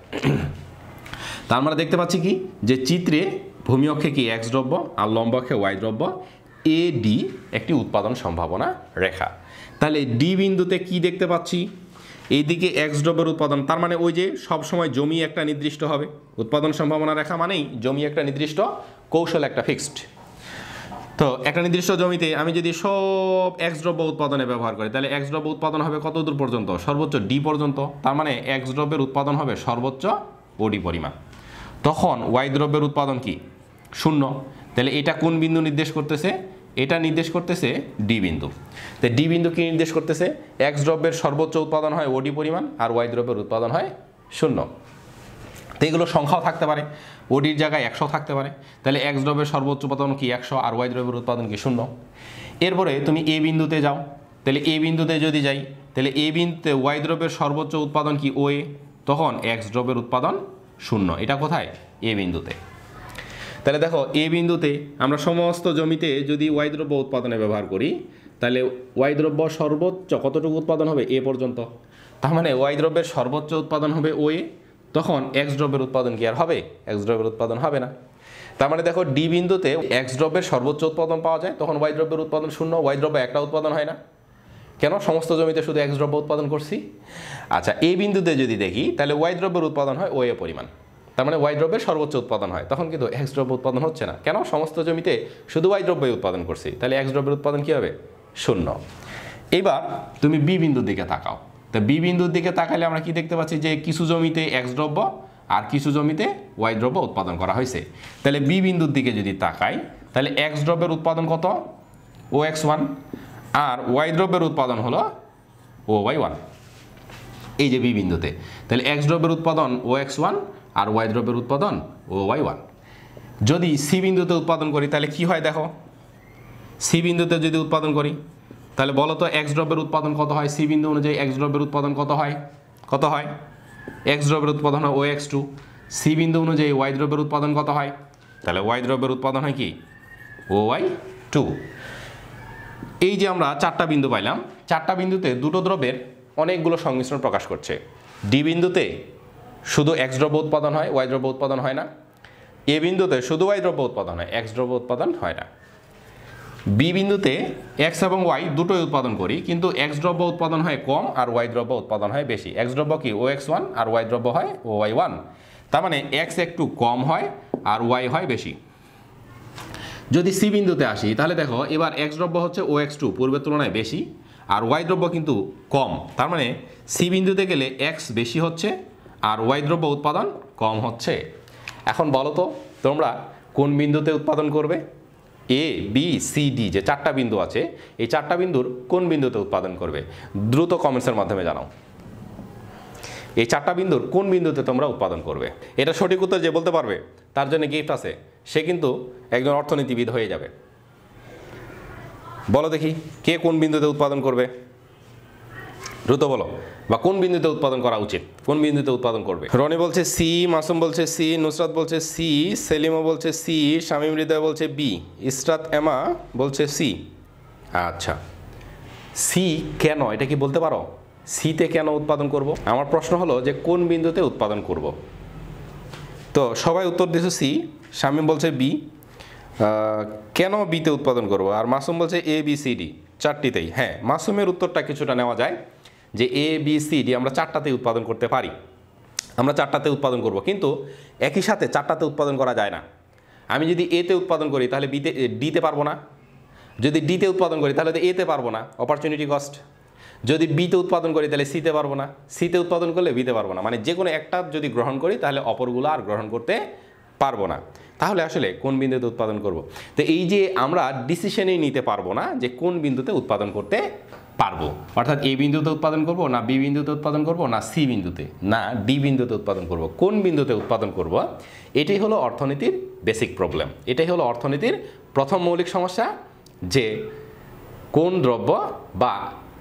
তা আমরা দেখতে পাচ্ছি কি যে চিত্রে ভূমি অক্ষে কি এক্স দ্রব্য আর লম্ব অক্ষে ওয়াই দ্রব্য, এ ডি একটি উৎপাদন সম্ভাবনা রেখা। তাহলে ডি বিন্দুতে কি দেখতে পাচ্ছি? এইদিকে এক্স দ্রব্যের উৎপাদন, তার মানে ওই যে সবসময় জমি একটা নির্দিষ্ট হবে, উৎপাদন সম্ভাবনা রেখা মানেই জমি একটা নির্দিষ্ট, কৌশল একটা ফিক্সড। তো একটা নির্দিষ্ট জমিতে আমি যদি সব এক্স দ্রব্য উৎপাদনে ব্যবহার করি তাহলে এক্স দ্রব্য উৎপাদন হবে কত দূর পর্যন্ত? সর্বোচ্চ ডি পর্যন্ত। তার মানে এক্স দ্রব্যের উৎপাদন হবে সর্বোচ্চ ওডি পরিমাণ। তখন ওয়াই দ্রব্যের উৎপাদন কি? 0। তাহলে এটা কোন বিন্দু নির্দেশ করতেছে? এটা নির্দেশ করতেছে ডি বিন্দু। তো ডি বিন্দু কি নির্দেশ করতেছে? এক্স দ্রব্যের সর্বোচ্চ উৎপাদন হয় ওডি পরিমাণ আর ওয়াই দ্রব্যের উৎপাদন হয় 0। তো এগুলো সংখ্যাও থাকতে পারে, ওডির জায়গায় 100 থাকতে পারে। তাহলে এক্স দ্রব্যের সর্বোচ্চ উৎপাদন কি 100 আর ওয়াই দ্রব্যের উৎপাদন কি 0। এরপরে তুমি এ বিন্দুতে যাও, তাহলে এ বিন্দুতে যদি যাই তাহলে এ বিন্দুতে ওয়াই দ্রব্যের সর্বোচ্চ উৎপাদন কি ওএ, তখন এক্স দ্রব্যের উৎপাদন 0। এটা কোথায়? এ বিন্দুতে। তাহলে দেখো এ বিন্দুতে আমরা সমস্ত জমিতে যদি ওয়াই দ্রব্য উৎপাদনে ব্যবহার করি তাহলে ওয়াই দ্রব্য সর্বোচ্চ কতটুকু উৎপাদন হবে? এ পর্যন্ত। তার মানে ওয়াই দ্রব্যের সর্বোচ্চ উৎপাদন হবে ওএ, তখন এক্স দ্রব্যের উৎপাদন কি আর হবে? এক্স দ্রব্যের উৎপাদন হবে না। তার মানে দেখো ডি বিন্দুতে এক্স দ্রব্যের সর্বোচ্চ উৎপাদন পাওয়া যায়, তখন ওয়াই দ্রব্যের উৎপাদন শূন্য, ওয়াই দ্রব্য একটা উৎপাদন হয় না। কেন? সমস্ত জমিতে শুধু এক্স দ্রব্য উৎপাদন করছি। আচ্ছা, এই বিন্দুতে যদি দেখি তাহলে ওয়াই দ্রব্যের উৎপাদন হয় ওয়ে পরিমাণ, তার মানে ওয়াই দ্রব্যের সর্বোচ্চ উৎপাদন হয়, তখন কিন্তু এক্স দ্রব্য উৎপাদন হচ্ছে না। কেন? সমস্ত জমিতে শুধু ওয়াই দ্রব্যই উৎপাদন করছি, তাহলে এক্স দ্রব্যের উৎপাদন কী হবে? শূন্য। এবার তুমি বি বিন্দুর দিকে তাকাও। তো বি বিন্দুর দিকে তাকালে আমরা কি দেখতে পাচ্ছি যে কিছু জমিতে এক্স দ্রব্য আর কিছু জমিতে ওয়াই দ্রব্য উৎপাদন করা হয়েছে। তাহলে বি বিন্দুর দিকে যদি তাকাই তাহলে এক্স দ্রব্যের উৎপাদন কত? ও এক্স ওয়ান, আর ওয়াই দ্রব্যের উৎপাদন হলো ও ওয়াই ওয়ান। এই যে বি বিন্দুতে তাহলে এক্স দ্রব্যের উৎপাদন ও এক্স ওয়ান আর ওয়াই দ্রব্যের উৎপাদন ও ওয়াই ওয়ান। যদি সি বিন্দুতে উৎপাদন করি তাহলে কি হয় দেখো, সি বিন্দুতে যদি উৎপাদন করি তাহলে বলো তো এক্স দ্রব্যের উৎপাদন কত হয়? সি বিন্দু অনুযায়ী এক্স দ্রব্যের উৎপাদন কত হয়? কত হয়? এক্স দ্রব্যের উৎপাদন হয় ও এক্স টু। সি বিন্দু অনুযায়ী ওয়াই দ্রব্যের উৎপাদন কত হয়? তাহলে ওয়াই দ্রব্যের উৎপাদন হয় কি? ও ওয়াই টু। এই যে আমরা চারটা বিন্দু পাইলাম, চারটা বিন্দুতে দুটো দ্রব্যের অনেকগুলো সংমিশ্রণ প্রকাশ করছে। ডি বিন্দুতে শুধু এক্স দ্রব্য উৎপাদন হয়, ওয়াই দ্রব্য উৎপাদন হয় না। এ বিন্দুতে শুধু ওয়াই দ্রব্য উৎপাদন হয়, এক্স দ্রব্য উৎপাদন হয় না। বি বিন্দুতে এক্স এবং ওয়াই দুটোই উৎপাদন করি, কিন্তু এক্স দ্রব্য উৎপাদন হয় কম আর ওয়াই দ্রব্য উৎপাদন হয় বেশি। এক্স দ্রব্য কি? ও এক্স ওয়ান, আর ওয়াই দ্রব্য হয় ও ওয়াই ওয়ান। তার মানে এক্স একটু কম হয় আর ওয়াই হয় বেশি। যদি সি বিন্দুতে আসি তাহলে দেখো এবার এক্স দ্রব্য হচ্ছে ও এক্স টু, পূর্বের তুলনায় বেশি, আর ওয়াই দ্রব্য কিন্তু কম। তার মানে সি বিন্দুতে গেলে এক্স বেশি হচ্ছে আর ওয়াই দ্রব্য উৎপাদন কম হচ্ছে। এখন বলো তো তোমরা কোন বিন্দুতে উৎপাদন করবে? এ বি সি ডি যে চারটা বিন্দু আছে, এই চারটা বিন্দুর কোন বিন্দুতে উৎপাদন করবে? দ্রুত কমেন্টসের মাধ্যমে জানাও। এই চারটা বিন্দুর কোন বিন্দুতে তোমরা উৎপাদন করবে? এটা সঠিক উত্তর যে বলতে পারবে তার জন্য গিফট আছে, সে কিন্তু একজন অর্থনীতিবিদ হয়ে যাবে। বলো দেখি কে কোন বিন্দুতে উৎপাদন করবে? দ্রুত বলো, বা কোন বিন্দুতে উৎপাদন করা উচিত, কোন বিন্দুতে উৎপাদন করবে? রনি বলছে সি, মাসুম বলছে সি, নুসরাত বলছে সি, সেলিমা বলছে সি, শামীম হৃদয় বলছে বি, ইসরাত এমা বলছে সি। আচ্ছা, সি কেন, এটা কি বলতে পারো? সিতে কেন উৎপাদন করব? আমার প্রশ্ন হলো যে কোন বিন্দুতে উৎপাদন করব। তো সবাই উত্তর দিয়েছে সি, শামীম বলছে বি, কেন বিতে উৎপাদন করব, আর মাসুম বলছে এ বি সি ডি, চারটিতেই। হ্যাঁ, মাসুমের উত্তরটা কিছুটা নেওয়া যায় যে এ বি সি ডি আমরা চারটাতেই উৎপাদন করতে পারি, আমরা চারটাতে উৎপাদন করব, কিন্তু একই সাথে চারটাতে উৎপাদন করা যায় না। আমি যদি এতে উৎপাদন করি তাহলে বিতে ডিতে পারবো না, যদি ডিতে উৎপাদন করি তাহলে তো এতে পারবো না, অপরচুনিটি কস্ট। যদি বিতে উৎপাদন করি তাহলে সিতে পারবো না, সিতে উৎপাদন করলে বিতে পারবো না, মানে যে কোনো একটা যদি গ্রহণ করি তাহলে অপরগুলো আর গ্রহণ করতে পারবো না। তাহলে আসলে কোন বিন্দুতে উৎপাদন করব? তো এই যে আমরা ডিসিশনেই নিতে পারবো না যে কোন বিন্দুতে উৎপাদন করতে পারবো, অর্থাৎ এ বিন্দুতে উৎপাদন করব না বি বিন্দুতে উৎপাদন করব না সি বিন্দুতে না ডি বিন্দুতে উৎপাদন করব, কোন বিন্দুতে উৎপাদন করব, এটাই হলো অর্থনীতির বেসিক প্রবলেম। এটাই হলো অর্থনীতির প্রথম মৌলিক সমস্যা, যে কোন দ্রব্য বা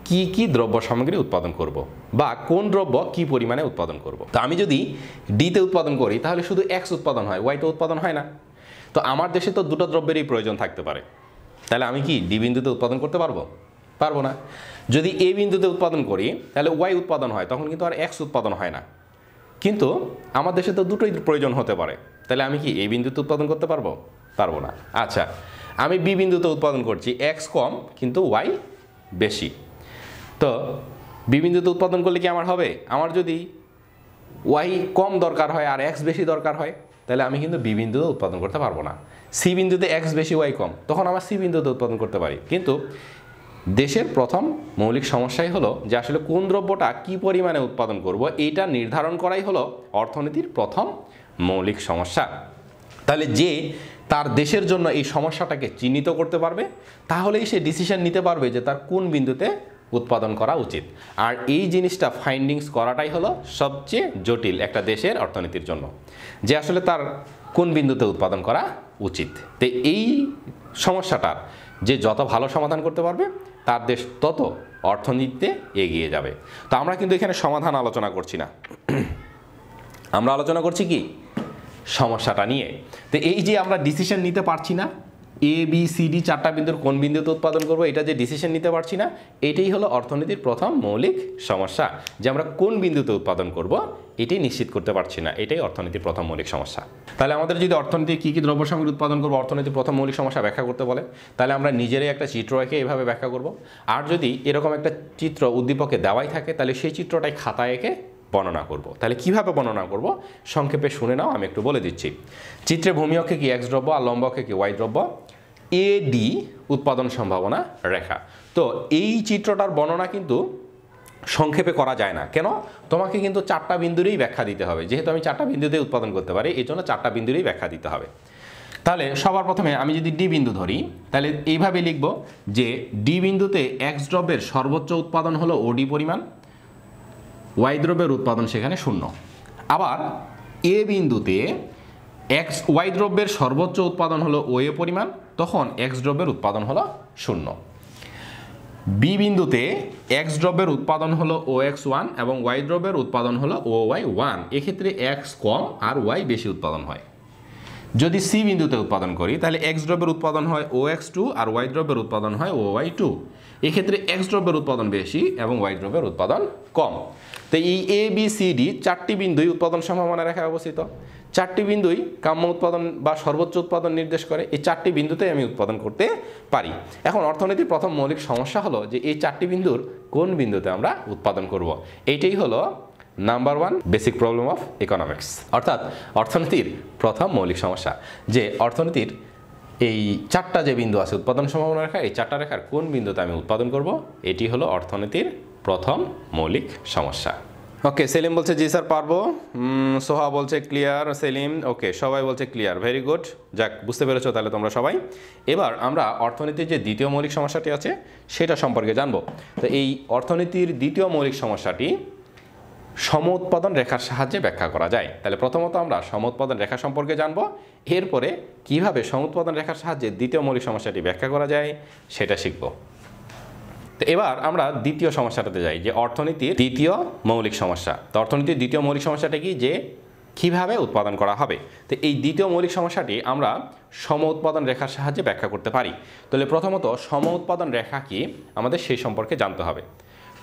কি কি দ্রব্য সামগ্রী উৎপাদন করব, বা কোন দ্রব্য কি পরিমাণে উৎপাদন করব। তো আমি যদি ডিতে উৎপাদন করি তাহলে শুধু এক্স উৎপাদন হয়, ওয়াই তো উৎপাদন হয় না। তো আমার দেশে তো দুটো দ্রব্যেরই প্রয়োজন থাকতে পারে, তাহলে আমি কি ডি বিন্দুতে উৎপাদন করতে পারবো? পারবো না। যদি এ বিন্দুতে উৎপাদন করি তাহলে ওয়াই উৎপাদন হয়, তখন কিন্তু আর এক্স উৎপাদন হয় না। কিন্তু আমার দেশে তো দুটোই প্রয়োজন হতে পারে, তাহলে আমি কি এ বিন্দুতে উৎপাদন করতে পারবো? পারবো না। আচ্ছা, আমি বি বিন্দুতে উৎপাদন করছি, এক্স কম কিন্তু ওয়াই বেশি। তো বি বিন্দুতে উৎপাদন করলে কি আমার হবে? আমার যদি ওয়াই কম দরকার হয় আর এক্স বেশি দরকার হয়, তাহলে আমি কিন্তু বি বিন্দুতে উৎপাদন করতে পারবো না। সি বিন্দুতে এক্স বেশি ওয়াই কম, তখন আমার সি বিন্দুতে উৎপাদন করতে পারি। কিন্তু দেশের প্রথম মৌলিক সমস্যাই হলো যে আসলে কোন দ্রব্যটা কি পরিমাণে উৎপাদন করব, এইটা নির্ধারণ করাই হলো অর্থনীতির প্রথম মৌলিক সমস্যা। তাহলে যে তার দেশের জন্য এই সমস্যাটাকে চিহ্নিত করতে পারবে, তাহলেই সে ডিসিশন নিতে পারবে যে তার কোন বিন্দুতে উৎপাদন করা উচিত। আর এই জিনিসটা ফাইন্ডিংস করাটাই হলো সবচেয়ে জটিল একটা দেশের অর্থনীতির জন্য, যে আসলে তার কোন বিন্দুতে উৎপাদন করা উচিত। তো এই সমস্যাটার যে যত ভালো সমাধান করতে পারবে তার দেশ তত অর্থনীতিতে এগিয়ে যাবে। তো আমরা কিন্তু এখানে সমাধান আলোচনা করছি না, আমরা আলোচনা করছি কি সমস্যাটা নিয়ে। তো এই যে আমরা ডিসিশন নিতে পারছি না এ বি সি ডি চারটা বিন্দুর কোন বিন্দুতে উৎপাদন করব, এটা যে ডিসিশন নিতে পারছি না, এটাই হলো অর্থনীতির প্রথম মৌলিক সমস্যা, যে আমরা কোন বিন্দুতে উৎপাদন করব এটাই নিশ্চিত করতে পারছি না, এটাই অর্থনীতির প্রথম মৌলিক সমস্যা। তাহলে আমাদের যদি অর্থনীতি কী কী দ্রব্য সামগ্রী উৎপাদন করবো অর্থনীতির প্রথম মৌলিক সমস্যা ব্যাখ্যা করতে বলে, তাহলে আমরা নিজেরাই একটা চিত্র এঁকে এভাবে ব্যাখ্যা করব। আর যদি এরকম একটা চিত্র উদ্দীপকে দেওয়াই থাকে তাহলে সেই চিত্রটাই খাতায় এঁকে বর্ণনা করব। তাহলে কিভাবে বর্ণনা করব সংক্ষেপে শুনে নাও, আমি একটু বলে দিচ্ছি। চিত্রে ভূমি অক্ষে কি এক্স দ্রব্য আর লম্ব অক্ষে কি ওয়াই দ্রব্য, এডি উৎপাদন সম্ভাবনা রেখা। তো এই চিত্রটার বর্ণনা কিন্তু সংক্ষেপে করা যায় না, কেন? তোমাকে কিন্তু 4টা বিন্দুরই ব্যাখ্যা দিতে হবে। যেহেতু আমি 4টা বিন্দুতে উৎপাদন করতে পারি, এই জন্য 4টা বিন্দুরই ব্যাখ্যা দিতে হবে। তাহলে সবার প্রথমে আমি যদি ডি বিন্দু ধরি তাহলে এইভাবে লিখব যে ডি বিন্দুতে এক্স দ্রব্যের সর্বোচ্চ উৎপাদন হলো ওডি পরিমাণ, ওয়াই দ্রব্যের উৎপাদন সেখানে 0। আবার এ বিন্দুতে ওয়াই দ্রব্যের সর্বোচ্চ উৎপাদন হলো ও এ পরিমাণ, তখন এক্স দ্রব্যের উৎপাদন হলো 0। বি বিন্দুতে এক্স দ্রব্যের উৎপাদন হলো ও এক্স 1 এবং ওয়াই দ্রব্যের উৎপাদন হলো ও ওয়াই 1, এক্ষেত্রে এক্স কম আর ওয়াই বেশি উৎপাদন হয়। যদি সি বিন্দুতে উৎপাদন করি তাহলে এক্স দ্রব্যের উৎপাদন হয় ও এক্স 2 আর ওয়াই দ্রব্যের উৎপাদন হয় ও ওয়াই 2, এক্ষেত্রে এক্স দ্রব্যের উৎপাদন বেশি এবং ওয়াই দ্রব্যের উৎপাদন কম। তো এই এ বি সি ডি 4টি বিন্দুই উৎপাদন সম্ভাবনা রেখায় অবস্থিত। 4টি বিন্দুই কাম্য উৎপাদন বা সর্বোচ্চ উৎপাদন নির্দেশ করে। এই 4টি বিন্দুতে আমি উৎপাদন করতে পারি। এখন অর্থনীতির প্রথম মৌলিক সমস্যা হলো যে এই 4টি বিন্দুর কোন বিন্দুতে আমরা উৎপাদন করব। এইটাই হলো number 1 basic problem of economics, অর্থাৎ অর্থনীতির প্রথম মৌলিক সমস্যা, যে অর্থনীতির এই 4টা যে বিন্দু আছে উৎপাদন সম্ভাবনা রেখা, এই 4টা রেখার কোন বিন্দুতে আমি উৎপাদন করব, এটি হলো অর্থনীতির প্রথম মৌলিক সমস্যা। ওকে, সেলিম বলছে জি স্যার পারবো, সোহা বলছে ক্লিয়ার, সেলিম ওকে, সবাই বলছে ক্লিয়ার, ভেরি গুড। যাক, বুঝতে পেরেছো তাহলে তোমরা সবাই। এবার আমরা অর্থনীতির যে দ্বিতীয় মৌলিক সমস্যাটি আছে সেটা সম্পর্কে জানবো। তো এই অর্থনীতির দ্বিতীয় মৌলিক সমস্যাটি সম উৎপাদন রেখার সাহায্যে ব্যাখ্যা করা যায়। তাহলে প্রথমত আমরা সম উৎপাদন রেখা সম্পর্কে জানবো, এরপরে কিভাবে সম উৎপাদন রেখার সাহায্যে দ্বিতীয় মৌলিক সমস্যাটি ব্যাখ্যা করা যায় সেটা শিখব। তো এবার আমরা দ্বিতীয় সমস্যাটাতে যাই, যে অর্থনীতির দ্বিতীয় মৌলিক সমস্যা। তো অর্থনীতির দ্বিতীয় মৌলিক সমস্যাটা কি, যে কিভাবে উৎপাদন করা হবে। তো এই দ্বিতীয় মৌলিক সমস্যাটি আমরা সম উৎপাদন রেখার সাহায্যে ব্যাখ্যা করতে পারি। তাহলে প্রথমত সম উৎপাদন রেখা কি আমাদের সেই সম্পর্কে জানতে হবে।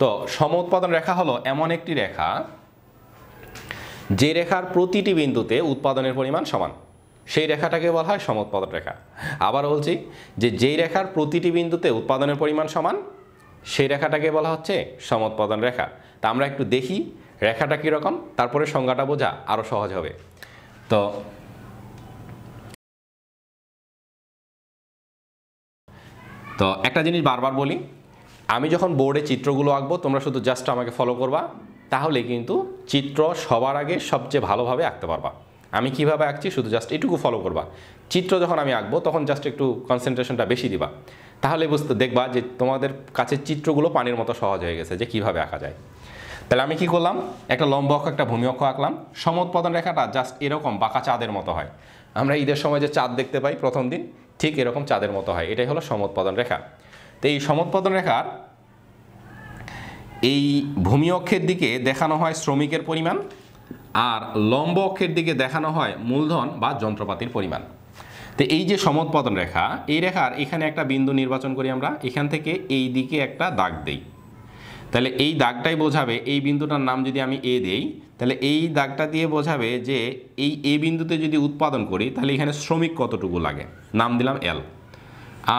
তো সম উৎপাদন রেখা হলো এমন একটি রেখা যে রেখার প্রতিটি বিন্দুতে উৎপাদনের পরিমাণ সমান, সেই রেখাটাকে বলা হয় সম উৎপাদন রেখা। আবার বলছি যে যেই রেখার প্রতিটি বিন্দুতে উৎপাদনের পরিমাণ সমান সেই রেখাটাকে বলা হচ্ছে সম উৎপাদন রেখা। তা আমরা একটু দেখি রেখাটা কীরকম, তারপরে সংজ্ঞাটা বোঝা আরও সহজ হবে। তো একটা জিনিস বারবার বলি, আমি যখন বোর্ডে চিত্রগুলো আঁকবো তোমরা শুধু জাস্ট আমাকে ফলো করবা, তাহলে কিন্তু চিত্র সবার আগে সবচেয়ে ভালোভাবে আঁকতে পারবা। আমি কিভাবে আঁকছি শুধু জাস্ট এটুকু ফলো করবা। চিত্র যখন আমি আঁকবো তখন জাস্ট একটু কনসেন্ট্রেশনটা বেশি দিবা, তাহলে দেখবা যে তোমাদের কাছে চিত্রগুলো পানির মতো সহজ হয়ে গেছে যে কিভাবে আঁকা যায়। তাহলে আমি কি করলাম, একটা লম্ব অক্ষ একটা ভূমি অক্ষ আঁকলাম। সম উৎপাদন রেখাটা জাস্ট এরকম বাঁকা চাঁদের মতো হয়। আমরা ঈদের সময় যে চাঁদ দেখতে পাই প্রথম দিন, ঠিক এরকম চাঁদের মতো হয়। এটাই হলো সম উৎপাদন রেখা। তো এই সম উৎপাদন রেখার এই ভূমি অক্ষের দিকে দেখানো হয় শ্রমিকের পরিমাণ, আর লম্ব অক্ষের দিকে দেখানো হয় মূলধন বা যন্ত্রপাতির পরিমাণ। তো এই যে সম উৎপাদন রেখা, এই রেখার এখানে একটা বিন্দু নির্বাচন করি আমরা, এখান থেকে এই দিকে একটা দাগ দেই। তাহলে এই দাগটাই বোঝাবে, এই বিন্দুটার নাম যদি আমি এ দেই, তাহলে এই দাগটা দিয়ে বোঝাবে যে এই এ বিন্দুতে যদি উৎপাদন করি তাহলে এখানে শ্রমিক কতটুকু লাগে, নাম দিলাম এল।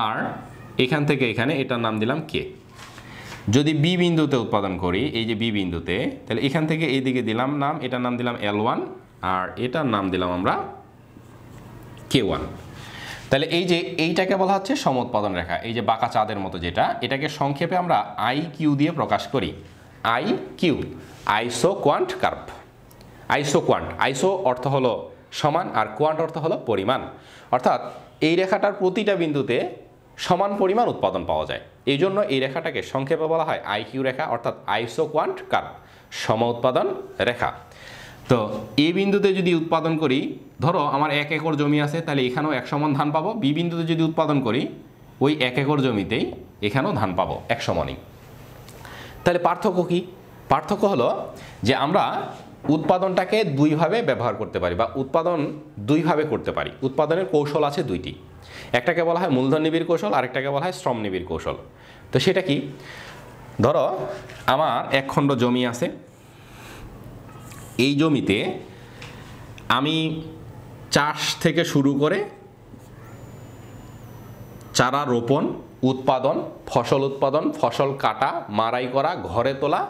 আর এখান থেকে এখানে এটার নাম দিলাম কে। যদি বি বিন্দুতে উৎপাদন করি, এই যে বি বিন্দুতে, তাহলে এখান থেকে এই দিকে দিলাম নাম, এটার নাম দিলাম L1 আর এটার নাম দিলাম আমরা K1। তাহলে এই যে এইটাকে বলা হচ্ছে সম উৎপাদন রেখা। এই যে বাঁকা চাঁদের মতো যেটা, এটাকে সংক্ষেপে আমরা IQ দিয়ে প্রকাশ করি। IQ, আইসো কোয়ান্ট কার্ভ। আইসো কোয়ান্ট, আইসো অর্থ হলো সমান আর কোয়ান্ট অর্থ হলো পরিমাণ। অর্থাৎ এই রেখাটার প্রতিটা বিন্দুতে সমান পরিমাণ উৎপাদন পাওয়া যায়, এই জন্য এই রেখাটাকে সংক্ষেপে বলা হয় IQ রেখা, অর্থাৎ আইসো কোয়ান্ট কার্ভ, সম উৎপাদন রেখা। তো এই বিন্দুতে যদি উৎপাদন করি, ধরো আমার 1 একর জমি আছে, তাহলে এখানেও 1 সমান ধান পাবো। বি বিন্দুতে যদি উৎপাদন করি ওই 1 একর জমিতেই এখানেও ধান পাবো 1 সমানই। তাহলে পার্থক্য কি? পার্থক্য হলো যে আমরা উৎপাদনটাকে দুইভাবে ব্যবহার করতে পারি বা উৎপাদন দুইভাবে করতে পারি। উৎপাদনের কৌশল আছে দুইটি, একটাকে বলা হয় মূলধন নিবিড় কৌশল, আরেকটাকে বলা হয় শ্রম নিবিড় কৌশল। তো সেটা কি, ধরো আমার 1 খণ্ড জমি আছে, এই জমিতে আমি চাষ থেকে শুরু করে চারা রোপণ, উৎপাদন, ফসল কাটা, মাড়াই করা, ঘরে তোলা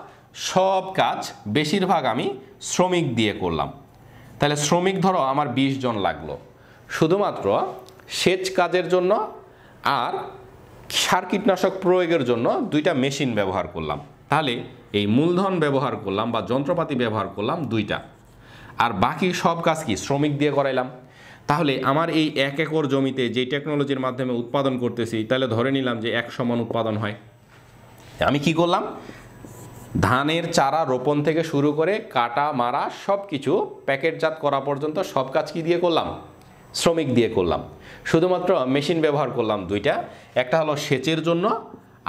সব কাজ বেশিরভাগ আমি শ্রমিক দিয়ে করলাম। তাহলে শ্রমিক ধরো আমার 20 জন লাগলো, শুধুমাত্র সেচ কাজের জন্য আর সার কীটনাশক প্রয়োগের জন্য 2টা মেশিন ব্যবহার করলাম। তাহলে এই মূলধন ব্যবহার করলাম বা যন্ত্রপাতি ব্যবহার করলাম 2টা, আর বাকি সব কাজ কি শ্রমিক দিয়ে করাইলাম। তাহলে আমার এই 1 একর জমিতে যে টেকনোলজির মাধ্যমে উৎপাদন করতেছি, তাহলে ধরে নিলাম যে 1 সমান উৎপাদন হয়। আমি কি করলাম, ধানের চারা রোপণ থেকে শুরু করে কাটা মারা সব কিছু প্যাকেটজাত করা পর্যন্ত সব কাজ কি দিয়ে করলাম, শ্রমিক দিয়ে করলাম। শুধুমাত্র মেশিন ব্যবহার করলাম 2টা, একটা হলো সেচের জন্য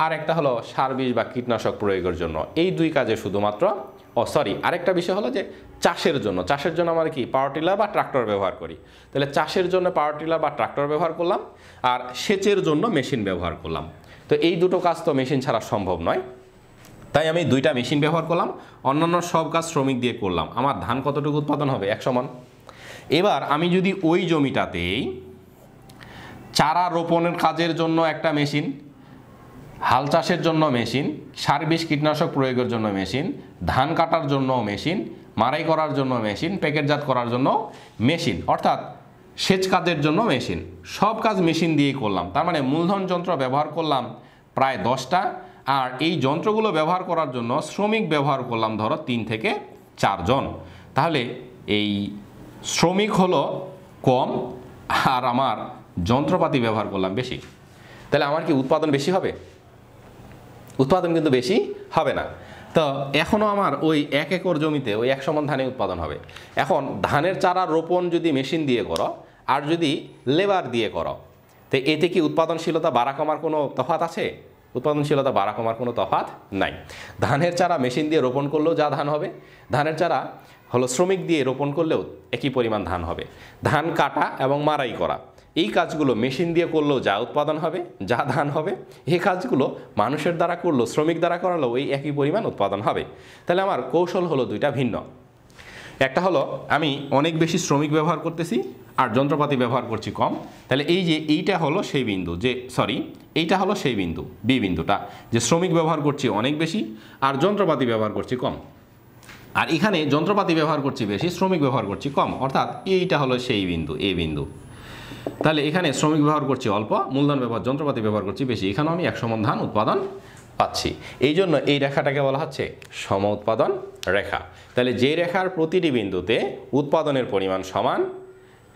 আর একটা হলো সার বীজ বা কীটনাশক প্রয়োগের জন্য। এই 2 কাজে শুধুমাত্র আরেকটা বিষয় হলো যে চাষের জন্য আমরা কি পাওয়ার টিলার বা ট্রাক্টর ব্যবহার করি। তাহলে চাষের জন্য পাওয়ার টিলার বা ট্রাক্টর ব্যবহার করলাম, আর সেচের জন্য মেশিন ব্যবহার করলাম। তো এই দুটো কাজ তো মেশিন ছাড়া সম্ভব নয়, তাই আমি 2টা মেশিন ব্যবহার করলাম, অন্যান্য সব কাজ শ্রমিক দিয়ে করলাম। আমার ধান কতটুকু উৎপাদন হবে, 100 মণ। এবার আমি যদি ওই জমিটাতেই চারা রোপণের কাজের জন্য একটা মেশিন, হাল চাষের জন্য মেশিন, সার বীজ কীটনাশক প্রয়োগের জন্য মেশিন, ধান কাটার জন্য মেশিন, মাড়াই করার জন্য মেশিন, প্যাকেটজাত করার জন্য মেশিন, অর্থাৎ সেচ কাজের জন্য মেশিন, সব কাজ মেশিন দিয়েই করলাম। তার মানে মূলধন যন্ত্র ব্যবহার করলাম প্রায় 10টা, আর এই যন্ত্রগুলো ব্যবহার করার জন্য শ্রমিক ব্যবহার করলাম ধরো 3 থেকে 4 জন। তাহলে এই শ্রমিক হলো কম আর আমার যন্ত্রপাতি ব্যবহার করলাম বেশি। তাহলে আমার কি উৎপাদন বেশি হবে? উৎপাদন কিন্তু বেশি হবে না। তো এখনও আমার ওই 1 একর জমিতে ওই 100 মণ ধানে উৎপাদন হবে। এখন ধানের চারা রোপণ যদি মেশিন দিয়ে করো আর যদি লেবার দিয়ে করো, তো এতে কি উৎপাদনশীলতা বাড়া কমার কোনো তফাৎ আছে? উৎপাদনশীলতা বাড়া কমার কোনো তফাৎ নাই। ধানের চারা মেশিন দিয়ে রোপণ করলেও যা ধান হবে, ধানের চারা হলো শ্রমিক দিয়ে রোপণ করলেও একই পরিমাণ ধান হবে। ধান কাটা এবং মাড়াই করা এই কাজগুলো মেশিন দিয়ে করলেও যা উৎপাদন হবে, যা ধান হবে, এই কাজগুলো মানুষের দ্বারা করলেও, শ্রমিক দ্বারা করালেও এই একই পরিমাণ উৎপাদন হবে। তাহলে আমার কৌশল হলো 2টা ভিন্ন। একটা হলো আমি অনেক বেশি শ্রমিক ব্যবহার করতেছি আর যন্ত্রপাতি ব্যবহার করছি কম। তাহলে এই যে এইটা হলো সেই বিন্দু, এইটা হলো সেই বিন্দু, বি বিন্দুটা, যে শ্রমিক ব্যবহার করছি অনেক বেশি আর যন্ত্রপাতি ব্যবহার করছি কম। আর এখানে যন্ত্রপাতি ব্যবহার করছি বেশি, শ্রমিক ব্যবহার করছি কম, অর্থাৎ এইটা হলো সেই বিন্দু, এ বিন্দু। তাহলে এখানে শ্রমিক ব্যবহার করছি অল্প, মূলধন যন্ত্রপাতি ব্যবহার করছি বেশি, এখানেও আমি 100 মণ ধান উৎপাদন পাচ্ছি। এই জন্য এই রেখাটাকে বলা হচ্ছে সম উৎপাদন রেখা। তাহলে যে রেখার প্রতিটি বিন্দুতে উৎপাদনের পরিমাণ সমান,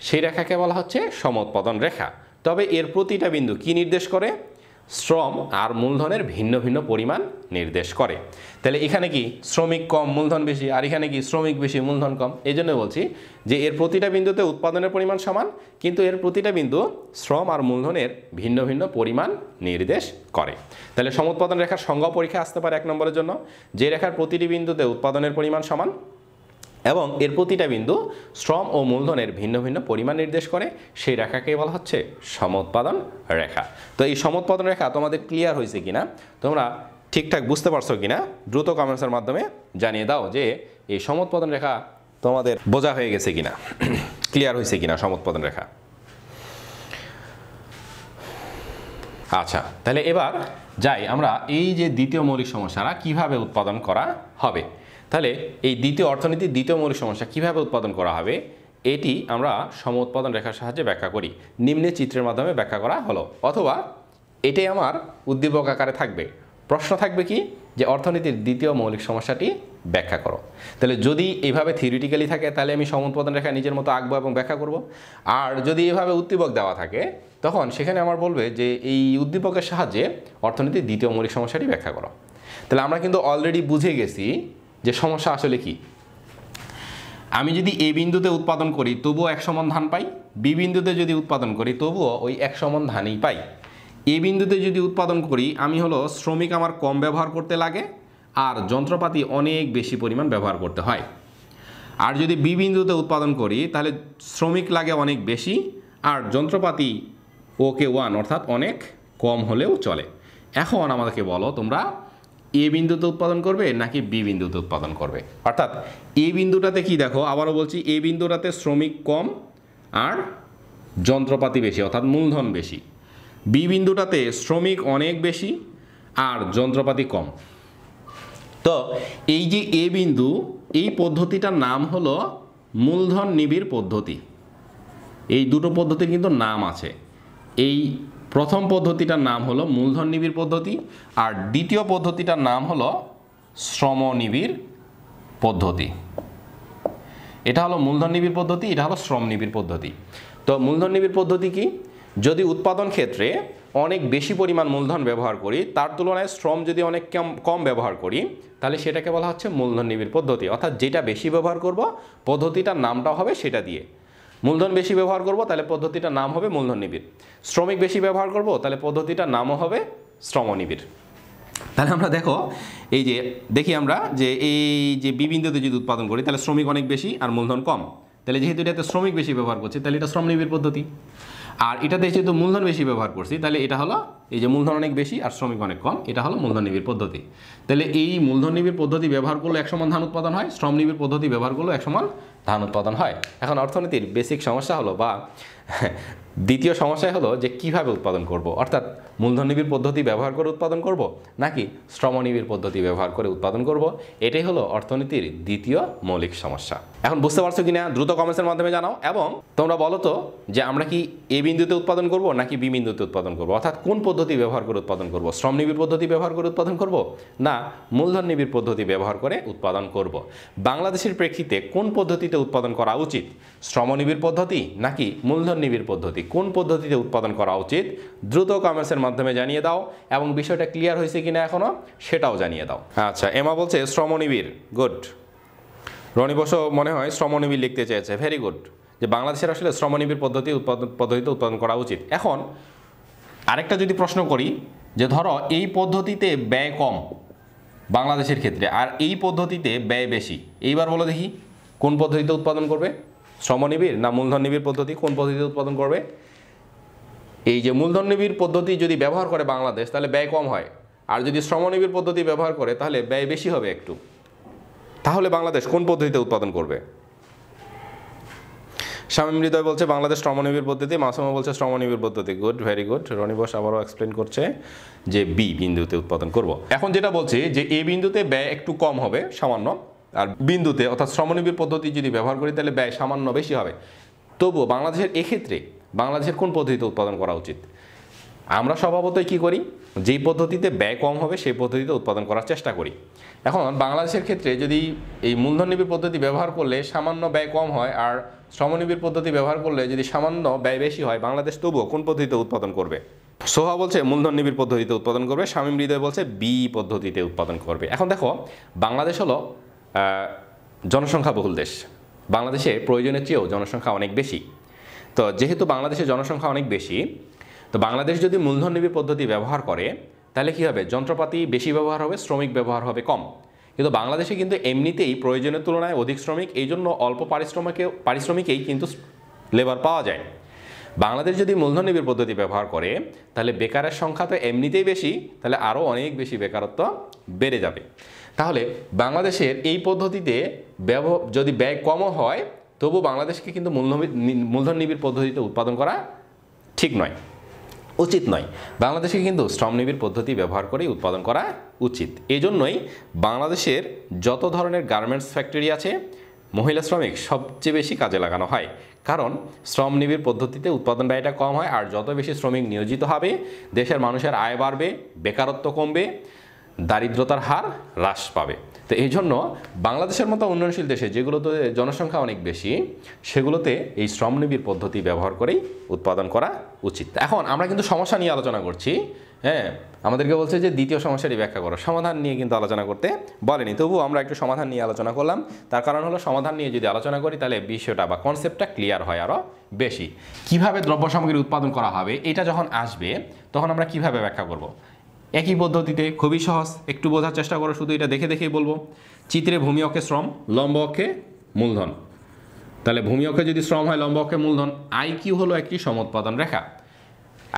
সেই রেখাকে বলা হচ্ছে সম উৎপাদন রেখা। তবে এর প্রতিটা বিন্দু কি নির্দেশ করে? শ্রম আর মূলধনের ভিন্ন ভিন্ন পরিমাণ নির্দেশ করে। তাহলে এখানে কি শ্রমিক কম মূলধন বেশি, আর এখানে কি শ্রমিক বেশি মূলধন কম। এই জন্য বলছি যে এর প্রতিটা বিন্দুতে উৎপাদনের পরিমাণ সমান, কিন্তু এর প্রতিটা বিন্দু শ্রম আর মূলধনের ভিন্ন ভিন্ন পরিমাণ নির্দেশ করে। তাহলে সমুৎপাদন রেখার সংজ্ঞা পরীক্ষা আসতে পারে 1 নম্বরের জন্য, যে রেখার প্রতিটি বিন্দুতে উৎপাদনের পরিমাণ সমান এবং এর প্রতিটা বিন্দু শ্রম ও মূলধনের ভিন্ন ভিন্ন পরিমাণ নির্দেশ করে, সেই রেখাকে বলা হচ্ছে সমোৎপাদন রেখা। তো এই সমোৎপাদন রেখা তোমাদের ক্লিয়ার হয়েছে কিনা, তোমরা ঠিকঠাক বুঝতে পারছো কিনা, দ্রুত কমেন্টসের মাধ্যমে জানিয়ে দাও যে এই সমোৎপাদন রেখা তোমাদের বোঝা হয়ে গেছে কিনা, ক্লিয়ার হয়েছে কিনা সমোৎপাদন রেখা। আচ্ছা, তাহলে এবার যাই আমরা এই যে দ্বিতীয় মৌলিক সমস্যাটা কিভাবে উৎপাদন করা হবে। তাহলে এই দ্বিতীয় অর্থনীতির দ্বিতীয় মৌলিক সমস্যা কিভাবে উৎপাদন করা হবে, এটি আমরা সম উৎপাদন রেখার সাহায্যে ব্যাখ্যা করি। নিম্নে চিত্রের মাধ্যমে ব্যাখ্যা করা হলো, অথবা এটাই আমার উদ্দীপক আকারে থাকবে। প্রশ্ন থাকবে কি, যে অর্থনীতির দ্বিতীয় মৌলিক সমস্যাটি ব্যাখ্যা করো। তাহলে যদি এইভাবে থিওরিটিক্যালি থাকে তাহলে আমি সম উৎপাদন রেখা নিজের মতো আঁকবো এবং ব্যাখ্যা করব। আর যদি এভাবে উদ্দীপক দেওয়া থাকে তখন সেখানে আমার বলবে যে এই উদ্দীপকের সাহায্যে অর্থনীতির দ্বিতীয় মৌলিক সমস্যাটি ব্যাখ্যা করো। তাহলে আমরা কিন্তু অলরেডি বুঝে গেছি যে সমস্যা আসলে কি। আমি যদি এ বিন্দুতে উৎপাদন করি তবুও 100 মণ ধান পাই, বি বিন্দুতে যদি উৎপাদন করি তবুও ওই 100 মণ ধানই পাই। এ বিন্দুতে যদি উৎপাদন করি আমি হলো শ্রমিক আমার কম ব্যবহার করতে লাগে আর যন্ত্রপাতি অনেক বেশি পরিমাণ ব্যবহার করতে হয়। আর যদি বি বিন্দুতে উৎপাদন করি তাহলে শ্রমিক লাগে অনেক বেশি আর যন্ত্রপাতি ওকে 1 অর্থাৎ অনেক কম হলেও চলে। এখন আমাদেরকে বলো তোমরা এ বিন্দুতে উৎপাদন করবে নাকি বি বিন্দুতে উৎপাদন করবে। অর্থাৎ এ বিন্দুটাতে কি দেখো, আবারও বলছি, এ বিন্দুটাতে শ্রমিক কম আর যন্ত্রপাতি বেশি অর্থাৎ মূলধন বেশি। বি বিন্দুটাতে শ্রমিক অনেক বেশি আর যন্ত্রপাতি কম। তো এই যে এ বিন্দু, এই পদ্ধতিটার নাম হলো মূলধন নিবিড় পদ্ধতি। এই দুটো পদ্ধতির কিন্তু নাম আছে। এই প্রথম পদ্ধতিটার নাম হলো মূলধন নিবিড় পদ্ধতি আর দ্বিতীয় পদ্ধতিটার নাম হলো শ্রমনিবিড় পদ্ধতি। এটা হলো মূলধন নিবিড় পদ্ধতি, এটা হলো শ্রম নিবিড় পদ্ধতি। তো মূলধন নিবিড় পদ্ধতি কি? যদি উৎপাদন ক্ষেত্রে অনেক বেশি পরিমাণ মূলধন ব্যবহার করি, তার তুলনায় শ্রম যদি অনেক কম ব্যবহার করি, তাহলে সেটাকে বলা হচ্ছে মূলধন নিবিড় পদ্ধতি। অর্থাৎ যেটা বেশি ব্যবহার করব পদ্ধতিটার নামটা হবে সেটা দিয়ে। মূলধন বেশি ব্যবহার করব তাহলে পদ্ধতিটার নাম হবে মূলধন নিবিড়। শ্রমিক বেশি ব্যবহার করব তাহলে পদ্ধতিটার নামও হবে শ্রমনিবিড়। তাহলে আমরা দেখি আমরা যে এই যে বি বিন্দুতে যদি উৎপাদন করি তাহলে শ্রমিক অনেক বেশি আর মূলধন কম। তাহলে যেহেতু এটাতে শ্রমিক বেশি ব্যবহার করছি তাহলে এটা শ্রমনিবিড় পদ্ধতি। আর এটাতে যেহেতু মূলধন বেশি ব্যবহার করছি তাহলে এটা হলো এই যে মূলধন অনেক বেশি আর শ্রমিক অনেক কম, এটা হলো মূলধন নিবিড় পদ্ধতি। তাহলে এই মূলধন নিবিড় পদ্ধতি ব্যবহার করলে একসমান ধান উৎপাদন হয়, শ্রম নিবিড় পদ্ধতি ব্যবহার করলে একসমান ধান উৎপাদন হয়। এখন অর্থনীতির বেসিক সমস্যা হলো বা দ্বিতীয় সমস্যা হলো যে কিভাবে উৎপাদন করব, অর্থাৎ মূলধন নিবিড় পদ্ধতি ব্যবহার করে উৎপাদন করব নাকি শ্রমনিবিড় পদ্ধতি ব্যবহার করে উৎপাদন করব। এটাই হলো অর্থনীতির দ্বিতীয় মৌলিক সমস্যা। এখন বুঝতে পারছো কিনা দ্রুত কমেন্টসের মাধ্যমে জানাও, এবং তোমরা বলো তো যে আমরা কি এ বিন্দুতে উৎপাদন করব নাকি বি বিন্দুতে উৎপাদন করব, অর্থাৎ কোন পদ্ধতি ব্যবহার করে উৎপাদন করব, শ্রমনিবিড় পদ্ধতি ব্যবহার করে উৎপাদন করব না মূলধন নিবিড় পদ্ধতি ব্যবহার করে উৎপাদন করব। বাংলাদেশের প্রেক্ষিতে কোন পদ্ধতিতে উৎপাদন করা উচিত, শ্রমনিবিড় পদ্ধতি নাকি মূলধন নিবিড় পদ্ধতি, কোন পদ্ধতিতে উৎপাদন করা উচিত দ্রুত কমেন্টসের মাধ্যমে জানিয়ে দাও, এবং বিষয়টা ক্লিয়ার হয়েছে কিনা এখনো সেটাও জানিয়ে দাও। আচ্ছা, এমা বলছে শ্রমনিবিড়, গুড। রনি বসু মনে হয় শ্রমনিবিড় লিখতে চেয়েছে, ভেরি গুড, যে বাংলাদেশের আসলে শ্রমনিবিড় পদ্ধতিতে উৎপাদন করা উচিত। এখন আরেকটা যদি প্রশ্ন করি যে ধরো এই পদ্ধতিতে ব্যয় কম বাংলাদেশের ক্ষেত্রে আর এই পদ্ধতিতে ব্যয় বেশি, এইবার বলো দেখি কোন পদ্ধতিতে উৎপাদন করবে, শ্রমনিবিড় না মূলধন নিবিড় পদ্ধতি, কোন পদ্ধতিতে উৎপাদন করবে? এই যে মূলধন নিবিড় পদ্ধতি যদি ব্যবহার করে বাংলাদেশ তাহলে ব্যয় কম হয়, আর যদি শ্রমনিবিড় পদ্ধতি ব্যবহার করে তাহলে ব্যয় বেশি হবে একটু। তাহলে বাংলাদেশ কোন পদ্ধতিতে উৎপাদন করবে? শামীম হৃদয় বলছে বাংলাদেশ শ্রমনিবিড় পদ্ধতি, মাসুমা বলছে শ্রমনিবিড় পদ্ধতি, গুড, ভেরি গুড। রনি বস আবারও এক্সপ্লেন করছে যে বি বিন্দুতে উৎপাদন করব। এখন যেটা বলছি যে এ বিন্দুতে ব্যয় একটু কম হবে সামান্য, আর বিন্দুতে অর্থাৎ শ্রমনিবিড় পদ্ধতি যদি ব্যবহার করি তাহলে ব্যয় সামান্য বেশি হবে। তবুও বাংলাদেশের এক্ষেত্রে বাংলাদেশের কোন পদ্ধতিতে উৎপাদন করা উচিত? আমরা স্বভাবতই কী করি, যেই পদ্ধতিতে ব্যয় কম হবে সেই পদ্ধতিতে উৎপাদন করার চেষ্টা করি। এখন বাংলাদেশের ক্ষেত্রে যদি এই মূলধন নিবিড় পদ্ধতি ব্যবহার করলে সামান্য ব্যয় কম হয় আর শ্রমনিবিড় পদ্ধতি ব্যবহার করলে যদি সামান্য ব্যয় বেশি হয়, বাংলাদেশ তবুও কোন পদ্ধতিতে উৎপাদন করবে? সোহা বলছে মূলধন নিবিড় পদ্ধতিতে উৎপাদন করবে, শামীম হৃদয় বলছে বি পদ্ধতিতে উৎপাদন করবে। এখন দেখো বাংলাদেশ হলো জনসংখ্যা বহুল দেশ, বাংলাদেশে প্রয়োজনের চেয়েও জনসংখ্যা অনেক বেশি। তো যেহেতু বাংলাদেশের জনসংখ্যা অনেক বেশি, তো বাংলাদেশ যদি মূলধন নিবিড় পদ্ধতি ব্যবহার করে তাহলে কী হবে, যন্ত্রপাতি বেশি ব্যবহার হবে, শ্রমিক ব্যবহার হবে কম। কিন্তু বাংলাদেশে কিন্তু এমনিতেই প্রয়োজনের তুলনায় অধিক শ্রমিক, এই জন্য অল্প পারিশ্রমিকেই কিন্তু লেবার পাওয়া যায়। বাংলাদেশ যদি মূলধন নিবিড় পদ্ধতি ব্যবহার করে তাহলে বেকারের সংখ্যা তো এমনিতেই বেশি, তাহলে আরও অনেক বেশি বেকারত্ব বেড়ে যাবে। তাহলে বাংলাদেশের এই পদ্ধতিতে যদি ব্যয় কমও হয় তবু বাংলাদেশকে কিন্তু মূলধন নিবিড় পদ্ধতিতে উৎপাদন করা ঠিক নয়, উচিত নয়। বাংলাদেশে কিন্তু শ্রম নিবিড় পদ্ধতি ব্যবহার করেই উৎপাদন করা উচিত। এজন্যই বাংলাদেশের যত ধরনের গার্মেন্টস ফ্যাক্টরি আছে মহিলা শ্রমিক সবচেয়ে বেশি কাজে লাগানো হয়, কারণ শ্রম নিবিড় পদ্ধতিতে উৎপাদন ব্যয়টা কম হয়, আর যত বেশি শ্রমিক নিয়োজিত হবে দেশের মানুষের আয় বাড়বে, বেকারত্ব কমবে, দারিদ্রতার হার হ্রাস পাবে। তো এই জন্য বাংলাদেশের মতো উন্নয়নশীল দেশে যেগুলোতে জনসংখ্যা অনেক বেশি সেগুলোতে এই শ্রম নিবিড় পদ্ধতি ব্যবহার করেই উৎপাদন করা উচিত। এখন আমরা কিন্তু সমস্যা নিয়ে আলোচনা করছি, হ্যাঁ, আমাদেরকে বলছে যে দ্বিতীয় সমস্যাটি ব্যাখ্যা করো, সমাধান নিয়ে কিন্তু আলোচনা করতে বলেনি, তবুও আমরা একটু সমাধান নিয়ে আলোচনা করলাম। তার কারণ হলো সমাধান নিয়ে যদি আলোচনা করি তাহলে বিষয়টা বা কনসেপ্টটা ক্লিয়ার হয় আরও বেশি। কিভাবে দ্রব্য সামগ্রী উৎপাদন করা হবে এটা যখন আসবে তখন আমরা কিভাবে ব্যাখ্যা করব? একই পদ্ধতিতে, খুবই সহজ, একটু বোঝার চেষ্টা করো, শুধু এটা দেখে দেখেই বলবো। চিত্রে ভূমি অক্ষে শ্রম, লম্ব অক্ষে মূলধন। তাহলে ভূমি অক্ষে যদি শ্রম হয়, লম্ব অক্ষে মূলধন। আইকিউ হলো একটি সমোৎপাদন রেখা,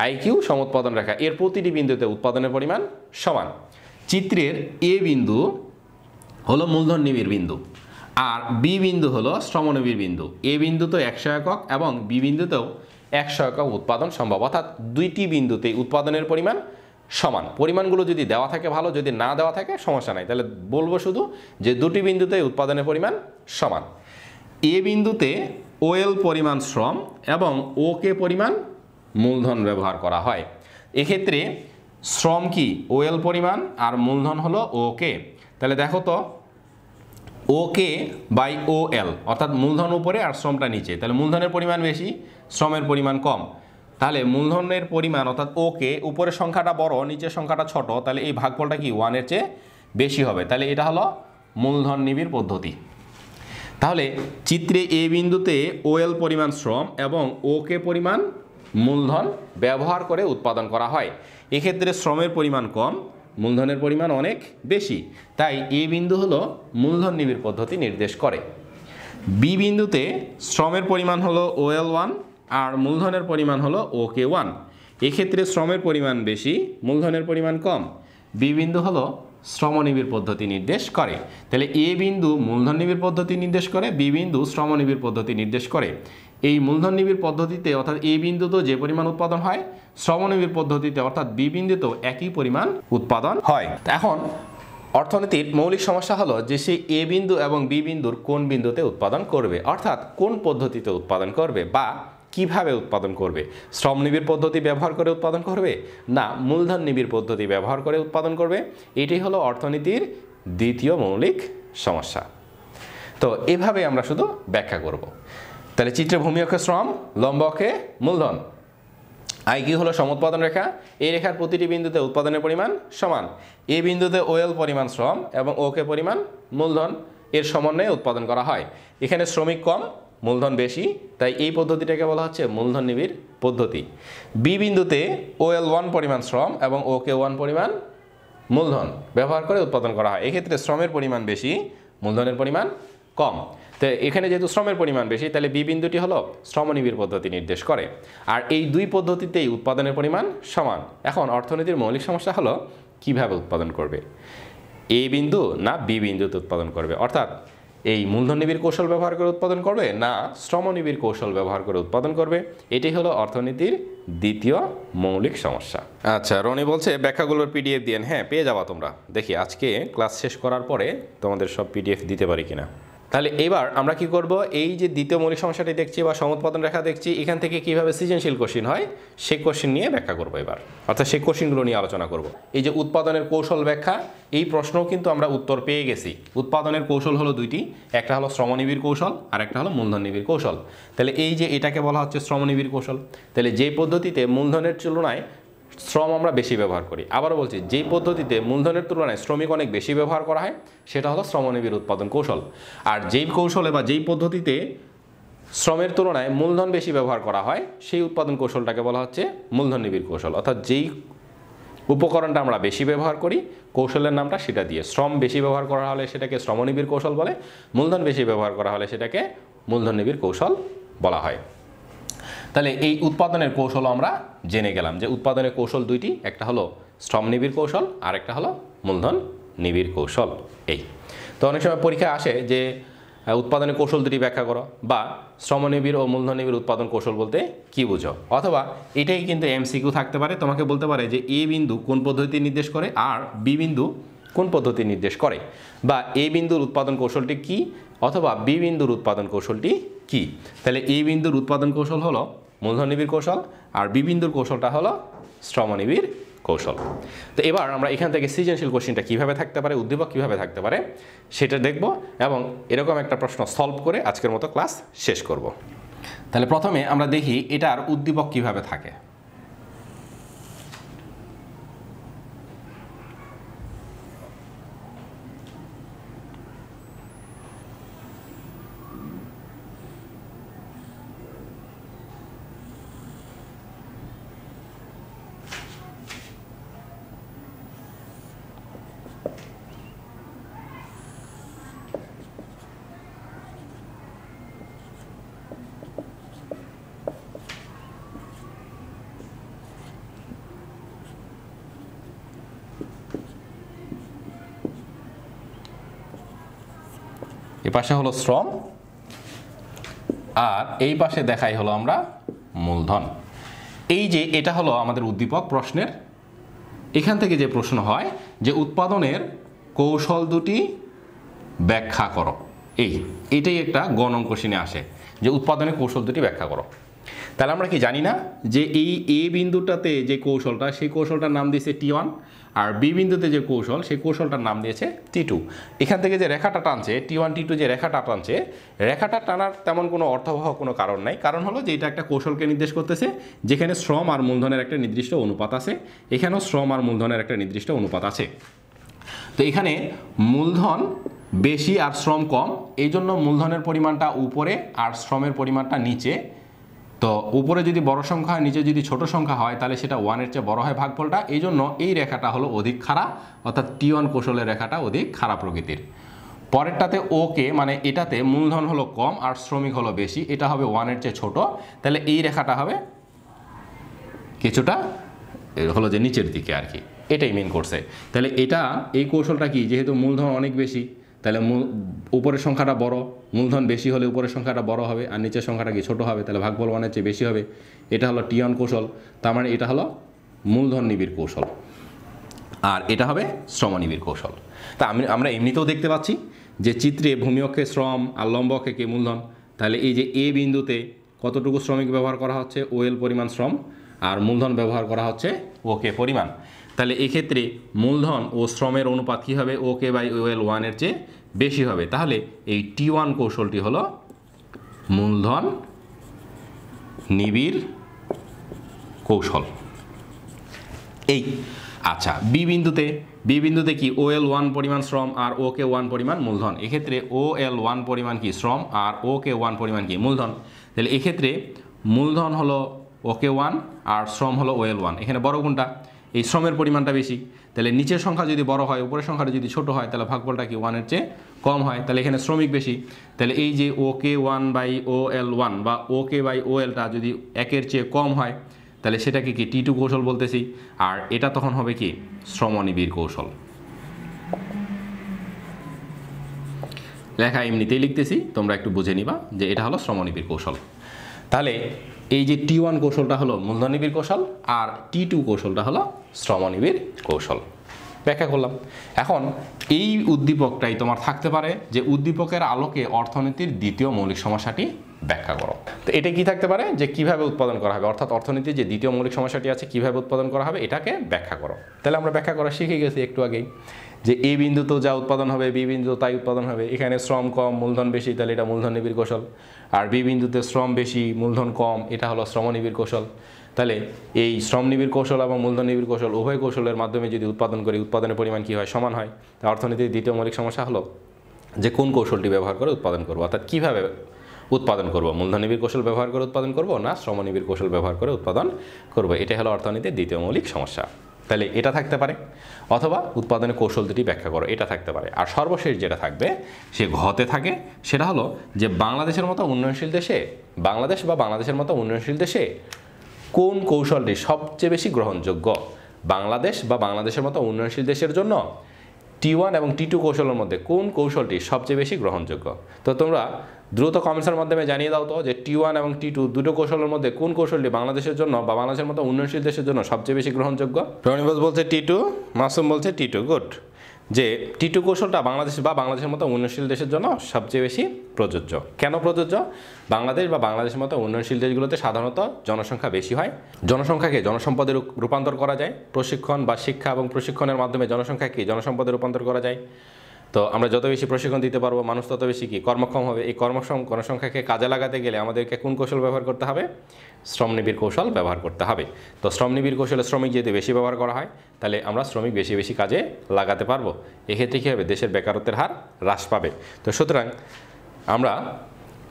আইকিউ সমোৎপাদন রেখা, এর প্রতিটি বিন্দুতে উৎপাদনের পরিমাণ সমান। চিত্রের এ বিন্দু হলো মূলধন নিবিড় বিন্দু, আর বি বিন্দু হলো শ্রমনিবিড় বিন্দু। এ বিন্দু তো 100 একক এবং বি বিন্দুতেও 100 একক উৎপাদন সম্ভব, অর্থাৎ দুইটি বিন্দুতেই উৎপাদনের পরিমাণ সমান। পরিমাণগুলো যদি দেওয়া থাকে ভালো, যদি না দেওয়া থাকে সমস্যা নাই, তাহলে বলবো শুধু যে দুটি বিন্দুতে উৎপাদনের পরিমাণ সমান। এ বিন্দুতে ওএল পরিমাণ শ্রম এবং ওকে পরিমাণ মূলধন ব্যবহার করা হয়। এক্ষেত্রে শ্রম কি ওএল পরিমাণ আর মূলধন হলো ওকে। তাহলে দেখো তো ওকে বাই ও এল, অর্থাৎ মূলধন উপরে আর শ্রমটা নিচে, তাহলে মূলধনের পরিমাণ বেশি, শ্রমের পরিমাণ কম। তাহলে মূলধনের পরিমাণ অর্থাৎ ওকে, উপরের সংখ্যাটা বড় নিচের সংখ্যাটা ছোট, তাহলে এই ভাগফলটা কি 1-এর চেয়ে বেশি হবে। তাহলে এটা হলো মূলধন নিবিড় পদ্ধতি। তাহলে চিত্রে এ বিন্দুতে ওএল পরিমাণ শ্রম এবং ওকে পরিমাণ মূলধন ব্যবহার করে উৎপাদন করা হয়। এক্ষেত্রে শ্রমের পরিমাণ কম, মূলধনের পরিমাণ অনেক বেশি, তাই এ বিন্দু হলো মূলধন নিবিড় পদ্ধতি নির্দেশ করে। বি বিন্দুতে শ্রমের পরিমাণ হলো OL1 আর মূলধনের পরিমাণ হলো OK1। এক্ষেত্রে শ্রমের পরিমাণ বেশি, মূলধনের পরিমাণ কম। বি বিন্দু হলো শ্রমনিবিড় পদ্ধতি নির্দেশ করে। তাহলে এ বিন্দু মূলধন নিবিড় পদ্ধতি নির্দেশ করে, বি বিন্দু শ্রমনিবিড় পদ্ধতি নির্দেশ করে। এই মূলধন নিবিড় পদ্ধতিতে অর্থাৎ এ বিন্দুতেও যে পরিমাণ উৎপাদন হয়, শ্রমনিবিড় পদ্ধতিতে অর্থাৎ বি বিন্দুতেও একই পরিমাণ উৎপাদন হয়। এখন অর্থনীতির মৌলিক সমস্যা হলো যে সে এ বিন্দু এবং বি বিন্দুর কোন বিন্দুতে উৎপাদন করবে, অর্থাৎ কোন পদ্ধতিতে উৎপাদন করবে বা কিভাবে উৎপাদন করবে। শ্রম নিবিড় পদ্ধতি ব্যবহার করে উৎপাদন করবে না মূলধন নিবিড় পদ্ধতি ব্যবহার করে উৎপাদন করবে, এটি হলো অর্থনীতির দ্বিতীয় মৌলিক সমস্যা। তো এভাবে আমরা শুধু ব্যাখ্যা করব। তাহলে চিত্রে ভূমি অক্ষে শ্রম, লম্ব অক্ষে মূলধন। আই কিউ হলো সমুৎপাদন রেখা, এই রেখার প্রতিটি বিন্দুতে উৎপাদনের পরিমাণ সমান। এ বিন্দুতে ওএল পরিমাণ শ্রম এবং ওকে পরিমাণ মূলধন এর সমন্বয়ে উৎপাদন করা হয়। এখানে শ্রমিক কম, মূলধন বেশি, তাই এই পদ্ধতিটাকে বলা হচ্ছে মূলধন নিবিড় পদ্ধতি। বি বিন্দুতে OL1 পরিমাণ শ্রম এবং OK1 পরিমাণ মূলধন ব্যবহার করে উৎপাদন করা হয়। এক্ষেত্রে শ্রমের পরিমাণ বেশি, মূলধনের পরিমাণ কম। তো এখানে যেহেতু শ্রমের পরিমাণ বেশি, তাহলে বি বিন্দুটি হলো শ্রমনিবিড় পদ্ধতি নির্দেশ করে। আর এই দুই পদ্ধতিতেই উৎপাদনের পরিমাণ সমান। এখন অর্থনীতির মৌলিক সমস্যা হলো কিভাবে উৎপাদন করবে, এ বিন্দু না বি বিন্দুতে উৎপাদন করবে, অর্থাৎ এই মূলধন নিবিড় কৌশল ব্যবহার করে উৎপাদন করবে না শ্রমনিবিড় কৌশল ব্যবহার করে উৎপাদন করবে, এটি হলো অর্থনীতির দ্বিতীয় মৌলিক সমস্যা। আচ্ছা, রনি বলছে ব্যাখ্যাগুলোর PDF দিয়েন। হ্যাঁ, পেয়ে যাবা তোমরা। দেখি আজকে ক্লাস শেষ করার পরে তোমাদের সব PDF দিতে পারি কিনা। তাহলে এবার আমরা কি করব, এই যে দ্বিতীয় মৌলিক সমস্যাটি দেখছি বা সমুৎপাদন রেখা দেখছি, এখান থেকে কিভাবে সৃজনশীল কোশ্চিন হয় সেই কোশ্চিন নিয়ে ব্যাখ্যা করব এবার, অর্থাৎ সেই কোশ্চিনগুলো নিয়ে আলোচনা করব। এই যে উৎপাদনের কৌশল ব্যাখ্যা, এই প্রশ্নও কিন্তু আমরা উত্তর পেয়ে গেছি। উৎপাদনের কৌশল হলো দুইটি, একটা হলো শ্রমনিবিড় কৌশল আর একটা হলো মূলধন নিবিড় কৌশল। তাহলে এই যে এটাকে বলা হচ্ছে শ্রমনিবিড় কৌশল। তাহলে যে পদ্ধতিতে মূলধনের তুলনায় শ্রম আমরা বেশি ব্যবহার করি, আবারও বলছি যেই পদ্ধতিতে মূলধনের তুলনায় শ্রমিক অনেক বেশি ব্যবহার করা হয় সেটা হলো শ্রমনিবিড় উৎপাদন কৌশল। আর যেই কৌশলে বা যেই পদ্ধতিতে শ্রমের তুলনায় মূলধন বেশি ব্যবহার করা হয় সেই উৎপাদন কৌশলটাকে বলা হচ্ছে মূলধন নিবিড় কৌশল। অর্থাৎ যেই উপকরণটা আমরা বেশি ব্যবহার করি কৌশলের নামটা সেটা দিয়ে, শ্রম বেশি ব্যবহার করা হলে সেটাকে শ্রমনিবিড় কৌশল বলে, মূলধন বেশি ব্যবহার করা হলে সেটাকে মূলধন নিবিড় কৌশল বলা হয়। তাহলে এই উৎপাদনের কৌশল আমরা জেনে গেলাম যে উৎপাদনের কৌশল দুইটি, একটা হলো শ্রম নিবিড় কৌশল আর একটা হলো মূলধন নিবিড় কৌশল। এই তো অনেক সময় পরীক্ষা আসে যে উৎপাদনের কৌশল দুটি ব্যাখ্যা করো, বা শ্রমনিবিড় ও মূলধন নিবিড় উৎপাদন কৌশল বলতে কি বুঝো, অথবা এটাই কিন্তু MCQ থাকতে পারে, তোমাকে বলতে পারে যে এ বিন্দু কোন পদ্ধতি নির্দেশ করে আর বি বিন্দু কোন পদ্ধতি নির্দেশ করে, বা এ বিন্দুর উৎপাদন কৌশলটি কি অথবা বি বিন্দুর উৎপাদন কৌশলটি কি। তাহলে এ বিন্দুর উৎপাদন কৌশল হলো মূলধন নিবিড় কৌশল আর বি বিন্দুর কৌশলটা হলো শ্রমনিবিড় কৌশল। তো এবার আমরা এখান থেকে সৃজনশীল কোশ্চেনটা কীভাবে থাকতে পারে, উদ্দীপক কীভাবে থাকতে পারে সেটা দেখব এবং এরকম একটা প্রশ্ন সলভ করে আজকের মতো ক্লাস শেষ করব। তাহলে প্রথমে আমরা দেখি এটার উদ্দীপক কীভাবে থাকে। পাশে হলো শ্রম, আর এই পাশে দেখাই হলো আমরা মূলধন। এই যে এটা হলো আমাদের উদ্দীপক প্রশ্নের। এখান থেকে যে প্রশ্ন হয় যে উৎপাদনের কৌশল দুটি ব্যাখ্যা করো, এটাই একটা গণন কোশ্চেনে আসে যে উৎপাদনের কৌশল দুটি ব্যাখ্যা করো। তাহলে আমরা কি জানি না যে এই এ বিন্দুটাতে যে কৌশলটা, সেই কৌশলটার নাম দিয়েছে T1, আর বি বিন্দুতে যে কৌশল, সেই কৌশলটার নাম দিয়েছে T2। এখান থেকে যে রেখাটা টানছে T1 T2, যে রেখাটা টানছে, রেখাটা টানার তেমন কোনো অর্থবহ কোনো কারণ নাই। কারণ হলো যে এটা একটা কৌশলকে নির্দেশ করতেছে যেখানে শ্রম আর মূলধনের একটা নির্দিষ্ট অনুপাত আছে, এখানেও শ্রম আর মূলধনের একটা নির্দিষ্ট অনুপাত আছে। তো এখানে মূলধন বেশি আর শ্রম কম, এই জন্য মূলধনের পরিমাণটা উপরে আর শ্রমের পরিমাণটা নিচে। তো উপরে যদি বড় সংখ্যা, নিচে যদি ছোট সংখ্যা হয়, তাহলে সেটা 1-এর চেয়ে বড় হয় ভাগফলটা। এই জন্য এই রেখাটা হলো অধিক খাড়া, অর্থাৎ T1 কৌশলের রেখাটা অধিক খাড়া প্রকৃতির। পরেরটাতে ওকে, মানে এটাতে মূলধন হলো কম আর শ্রমিক হলো বেশি, এটা হবে 1-এর চেয়ে ছোট, তাহলে এই রেখাটা হবে কিছুটা হলো যে নিচের দিকে আর কি, এটাই মেন করছে। তাহলে এটা এই কৌশলটা কি, যেহেতু মূলধন অনেক বেশি, তাহলে উপরের সংখ্যাটা বড়, মূলধন বেশি হলে উপরের সংখ্যাটা বড় হবে আর নিচের সংখ্যাটা কি ছোট হবে, তাহলে ভাগফল 1-এর চেয়ে বেশি হবে। এটা হলো T1 কৌশল, তার মানে এটা হলো মূলধন নিবিড় কৌশল, আর এটা হবে শ্রমনিবিড় কৌশল। তা আমরা এমনিতেও দেখতে পাচ্ছি যে চিত্রে ভূমি অক্ষে শ্রম আর লম্ব অক্ষে কি মূলধন। তাহলে এই যে এ বিন্দুতে কতটুকু শ্রমিক ব্যবহার করা হচ্ছে, OL পরিমাণ শ্রম, আর মূলধন ব্যবহার করা হচ্ছে ওকে পরিমাণ। তাহলে এক্ষেত্রে মূলধন ও শ্রমের অনুপাত কী হবে, ওকে বাই OL 1-এর চেয়ে বেশি হবে। তাহলে এই T1 কৌশলটি হলো মূলধন নিবিড় কৌশল। এই আচ্ছা, বি বিন্দুতে কি OL 1 পরিমাণ শ্রম আর ওকে 1 পরিমাণ মূলধন। এক্ষেত্রে OL 1 পরিমাণ কি শ্রম আর ওকে 1 পরিমাণ কি মূলধন। তাহলে এক্ষেত্রে মূলধন হলো ওকে 1 আর শ্রম হলো OL 1। এখানে বড় কোনটা, এই শ্রমের পরিমাণটা বেশি। তাহলে নিচের সংখ্যা যদি বড় হয়, উপরের সংখ্যাটা যদি ছোট হয়, তাহলে ভাগফলটা কি 1-এর চেয়ে কম হয়। তাহলে এখানে শ্রমিক বেশি, তাহলে এই যে ওকে 1 বাই OL 1 বা ওকে বাই OLটা যদি 1-এর চেয়ে কম হয়, তাহলে সেটাকে কি T2 কৌশল বলতেছি, আর এটা তখন হবে কি শ্রমনিবিড় কৌশল। লেখা এমনিতেই লিখতেছি, তোমরা একটু বুঝে নিবা যে এটা হলো শ্রমনিবিড় কৌশল। তাহলে এই যে T1 কৌশলটা হলো মূলধননিবিড় কৌশল, আর T2 কৌশলটা হলো শ্রমনিবিড় কৌশল। ব্যাখ্যা করলাম। এখন এই উদ্দীপকটাই তোমার থাকতে পারে যে উদ্দীপকের আলোকে অর্থনীতির দ্বিতীয় মৌলিক সমস্যাটি ব্যাখ্যা করো। তো এটা কি থাকতে পারে যে কিভাবে উৎপাদন করা হবে, অর্থাৎ অর্থনীতির যে দ্বিতীয় মৌলিক সমস্যাটি আছে কিভাবে উৎপাদন করা হবে, এটাকে ব্যাখ্যা করো। তাহলে আমরা ব্যাখ্যা করা শিখে গেছি একটু আগেই যে এ বিন্দুতেও যা উৎপাদন হবে বি বিন্দুতে তাই উৎপাদন হবে। এখানে শ্রম কম মূলধন বেশি, তাহলে এটা মূলধননিবিড় কৌশল। আর বি বিন্দুতে শ্রম বেশি মূলধন কম, এটা হলো শ্রমনিবিড় কৌশল। তাহলে এই শ্রমনিবিড় কৌশল এবং মূলধননিবিড় কৌশল উভয় কৌশলের মাধ্যমে যদি উৎপাদন করি, উৎপাদনের পরিমাণ কী হয়, সমান হয়। তা অর্থনীতির দ্বিতীয় মৌলিক সমস্যা হলো যে কোন কৌশলটি ব্যবহার করে উৎপাদন করবো, অর্থাৎ কীভাবে উৎপাদন করব, মূলধননিবিড় কৌশল ব্যবহার করে উৎপাদন করব না শ্রমনিবিড় কৌশল ব্যবহার করে উৎপাদন করব। এটাই হলো অর্থনীতির দ্বিতীয় মৌলিক সমস্যা। তাহলে এটা থাকতে পারে, অথবা উৎপাদনের কৌশল দুটি ব্যাখ্যা করো, এটা থাকতে পারে। আর সর্বশেষ যেটা থাকবে সে ঘতে থাকে, সেটা হলো যে বাংলাদেশের মতো উন্নয়নশীল দেশে, বাংলাদেশ বা বাংলাদেশের মতো উন্নয়নশীল দেশে কোন কৌশলটি সবচেয়ে বেশি গ্রহণযোগ্য। বাংলাদেশ বা বাংলাদেশের মতো উন্নয়নশীল দেশের জন্য T1 এবং T2 কৌশলের মধ্যে কোন কৌশলটি সবচেয়ে বেশি গ্রহণযোগ্য। তো তোমরা দ্রুত কমেন্টসের মাধ্যমে জানিয়ে দাও তো যে T1 এবং T2 দুটো কৌশলের মধ্যে কোন কৌশলটি বাংলাদেশের জন্য বা বাংলাদেশের মতো উন্নয়নশীল দেশের জন্য সবচেয়ে বেশি গ্রহণযোগ্য। রনিবাস বলছে T2, মাসুম বলছে T2। গুড, যে T2 কৌশলটা বাংলাদেশ বা বাংলাদেশের মতো উন্নয়নশীল দেশের জন্য সবচেয়ে বেশি প্রযোজ্য। কেন প্রযোজ্য? বাংলাদেশ বা বাংলাদেশের মতো উন্নয়নশীল দেশগুলোতে সাধারণত জনসংখ্যা বেশি হয়, জনসংখ্যাকে জনসম্পদে রূপান্তর করা যায়, প্রশিক্ষণ বা শিক্ষা এবং প্রশিক্ষণের মাধ্যমে জনসংখ্যাকে জনসম্পদে রূপান্তর করা যায়। তো আমরা যত বেশি প্রশিক্ষণ দিতে পারবো, মানুষ তত বেশি কি কর্মক্ষম হবে। এই কর্মক্ষম জনসংখ্যাকে কাজে লাগাতে গেলে আমাদেরকে কোন কৌশল ব্যবহার করতে হবে? শ্রমনিবিড় কৌশল ব্যবহার করতে হবে। তো শ্রমনিবিড় কৌশলে শ্রমিক যদি বেশি ব্যবহার করা হয়, তাহলে আমরা শ্রমিক বেশি বেশি কাজে লাগাতে পারবো। এক্ষেত্রে কী হবে? দেশের বেকারত্বের হার হ্রাস পাবে। তো সুতরাং আমরা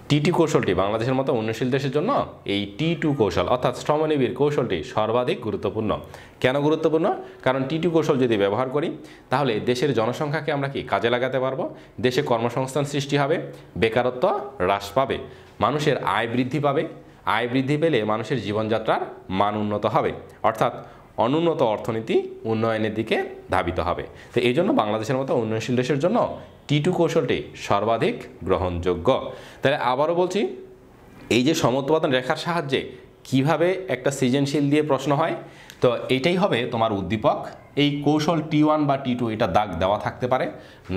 T2 কৌশলটি বাংলাদেশের মতো উন্নয়নশীল দেশের জন্য এই T2 কৌশল অর্থাৎ শ্রমনিবিড় কৌশলটি সর্বাধিক গুরুত্বপূর্ণ। কেন গুরুত্বপূর্ণ? কারণ T2 কৌশল যদি ব্যবহার করি, তাহলে দেশের জনসংখ্যাকে আমরা কি কাজে লাগাতে পারবো, দেশে কর্মসংস্থান সৃষ্টি হবে, বেকারত্ব হ্রাস পাবে, মানুষের আয় বৃদ্ধি পাবে, আয় বৃদ্ধি পেলে মানুষের জীবনযাত্রার মান উন্নত হবে। অর্থাৎ অনুন্নত অর্থনীতি উন্নয়নের দিকে ধাবিত হবে। তো এই জন্য বাংলাদেশের মতো উন্নয়নশীল দেশের জন্য T2 কৌশলটি সর্বাধিক গ্রহণযোগ্য। তাহলে আবারও বলছি, এই যে সমোৎপাদন রেখার সাহায্যে কিভাবে একটা সৃজনশীল দিয়ে প্রশ্ন হয়, তো এটাই হবে তোমার উদ্দীপক। এই কৌশল T1 বা T2 এটা দাগ দেওয়া থাকতে পারে,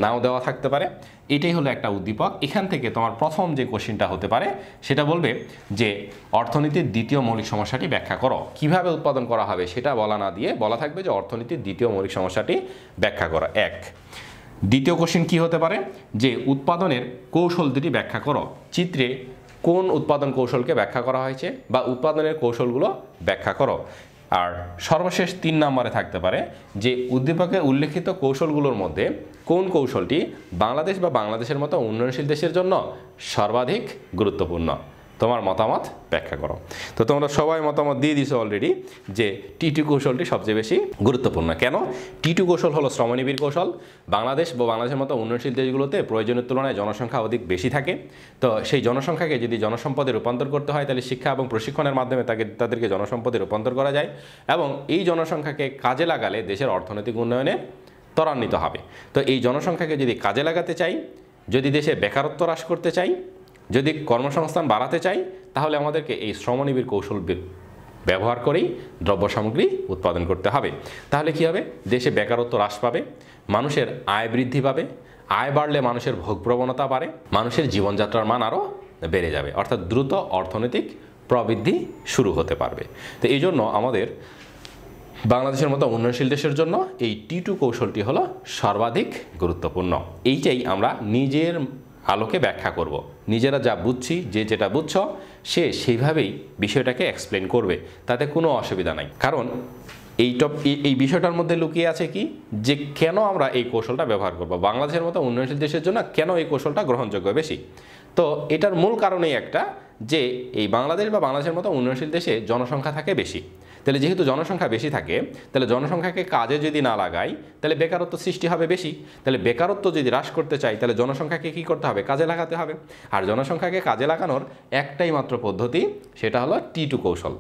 নাও দেওয়া থাকতে পারে, এটাই হলো একটা উদ্দীপক। এখান থেকে তোমার প্রথম যে কোশ্চেনটা হতে পারে সেটা বলবে যে অর্থনীতির দ্বিতীয় মৌলিক সমস্যাটি ব্যাখ্যা করো। কিভাবে উৎপাদন করা হবে সেটা বলা না দিয়ে বলা থাকবে যে অর্থনীতির দ্বিতীয় মৌলিক সমস্যাটি ব্যাখ্যা করা। এক। দ্বিতীয় কোশ্চেন কি হতে পারে, যে উৎপাদনের কৌশল দুটি ব্যাখ্যা করো। চিত্রে কোন উৎপাদন কৌশলকে ব্যাখ্যা করা হয়েছে বা উৎপাদনের কৌশলগুলো ব্যাখ্যা করো। আর সর্বশেষ 3 নম্বরে থাকতে পারে যে উদ্দীপকে উল্লেখিত কৌশলগুলোর মধ্যে কোন কৌশলটি বাংলাদেশ বা বাংলাদেশের মতো উন্নয়নশীল দেশের জন্য সর্বাধিক গুরুত্বপূর্ণ, তোমার মতামত ব্যাখ্যা করো। তো তোমরা সবাই মতামত দিয়ে দিছো অলরেডি যে T2 কৌশলটি সবচেয়ে বেশি গুরুত্বপূর্ণ। কেন? T2 কৌশল হলো শ্রমনিবিড় কৌশল। বাংলাদেশ বা বাংলাদেশের মতো উন্নয়নশীল দেশগুলোতে প্রয়োজনের তুলনায় জনসংখ্যা অধিক বেশি থাকে। তো সেই জনসংখ্যাকে যদি জনসম্পদে রূপান্তর করতে হয় তাহলে শিক্ষা এবং প্রশিক্ষণের মাধ্যমে তাদেরকে জনসম্পদে রূপান্তর করা যায় এবং এই জনসংখ্যাকে কাজে লাগালে দেশের অর্থনৈতিক উন্নয়নে ত্বরান্বিত হবে। তো এই জনসংখ্যাকে যদি কাজে লাগাতে চাই, যদি দেশে বেকারত্ব হ্রাস করতে চাই, যদি কর্মসংস্থান বাড়াতে চাই, তাহলে আমাদেরকে এই শ্রমনিবিড় কৌশল ব্যবহার করেই দ্রব্য সামগ্রী উৎপাদন করতে হবে। তাহলে কি হবে? দেশে বেকারত্ব হ্রাস পাবে, মানুষের আয় বৃদ্ধি পাবে, আয় বাড়লে মানুষের ভোগ প্রবণতা বাড়ে, মানুষের জীবনযাত্রার মান আরও বেড়ে যাবে, অর্থাৎ দ্রুত অর্থনৈতিক প্রবৃদ্ধি শুরু হতে পারবে। তো এই জন্য আমাদের বাংলাদেশের মতো উন্নয়নশীল দেশের জন্য এই T2 কৌশলটি হলো সর্বাধিক গুরুত্বপূর্ণ। এইটাই আমরা নিজের আলোকে ব্যাখ্যা করব। নিজেরা যা বুঝছি, যে যেটা বুঝছ সে সেইভাবেই বিষয়টাকে এক্সপ্লেন করবে, তাতে কোনো অসুবিধা নাই। কারণ এই বিষয়টার মধ্যে লুকিয়ে আছে কি, যে কেন আমরা এই কৌশলটা ব্যবহার করব, বাংলাদেশের মতো উন্নয়নশীল দেশের জন্য কেন এই কৌশলটা গ্রহণযোগ্য বেশি। তো এটার মূল কারণেই একটা, যে এই বাংলাদেশ বা বাংলাদেশের মতো উন্নয়নশীল দেশে জনসংখ্যা থাকে বেশি। তাহলে যেহেতু জনসংখ্যা বেশি থাকে, তাহলে জনসংখ্যাকে কাজে যদি না লাগাই তাহলে বেকারত্ব সৃষ্টি হবে বেশি। তাহলে বেকারত্ব যদি হ্রাস করতে চাই তাহলে জনসংখ্যাকে কী করতে হবে? কাজে লাগাতে হবে। আর জনসংখ্যাকে কাজে লাগানোর একটাই মাত্র পদ্ধতি, সেটা হলো T2 কৌশল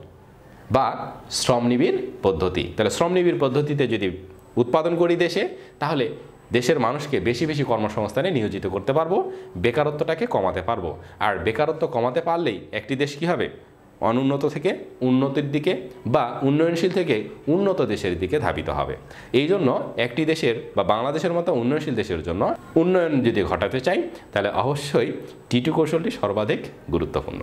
বা শ্রমনিবিড় পদ্ধতি। তাহলে শ্রমনিবিড় পদ্ধতিতে যদি উৎপাদন করি দেশে, তাহলে দেশের মানুষকে বেশি বেশি কর্মসংস্থানে নিয়োজিত করতে পারবো, বেকারত্বটাকে কমাতে পারবো। আর বেকারত্ব কমাতে পারলেই একটি দেশ কী হবে? অনুন্নত থেকে উন্নতির দিকে বা উন্নয়নশীল থেকে উন্নত দেশের দিকে ধাবিত হবে। এই জন্য একটি দেশের বা বাংলাদেশের মতো উন্নয়নশীল দেশের জন্য উন্নয়ন যদি ঘটাতে চাই, তাহলে অবশ্যই T2 কৌশলটি সর্বাধিক গুরুত্বপূর্ণ।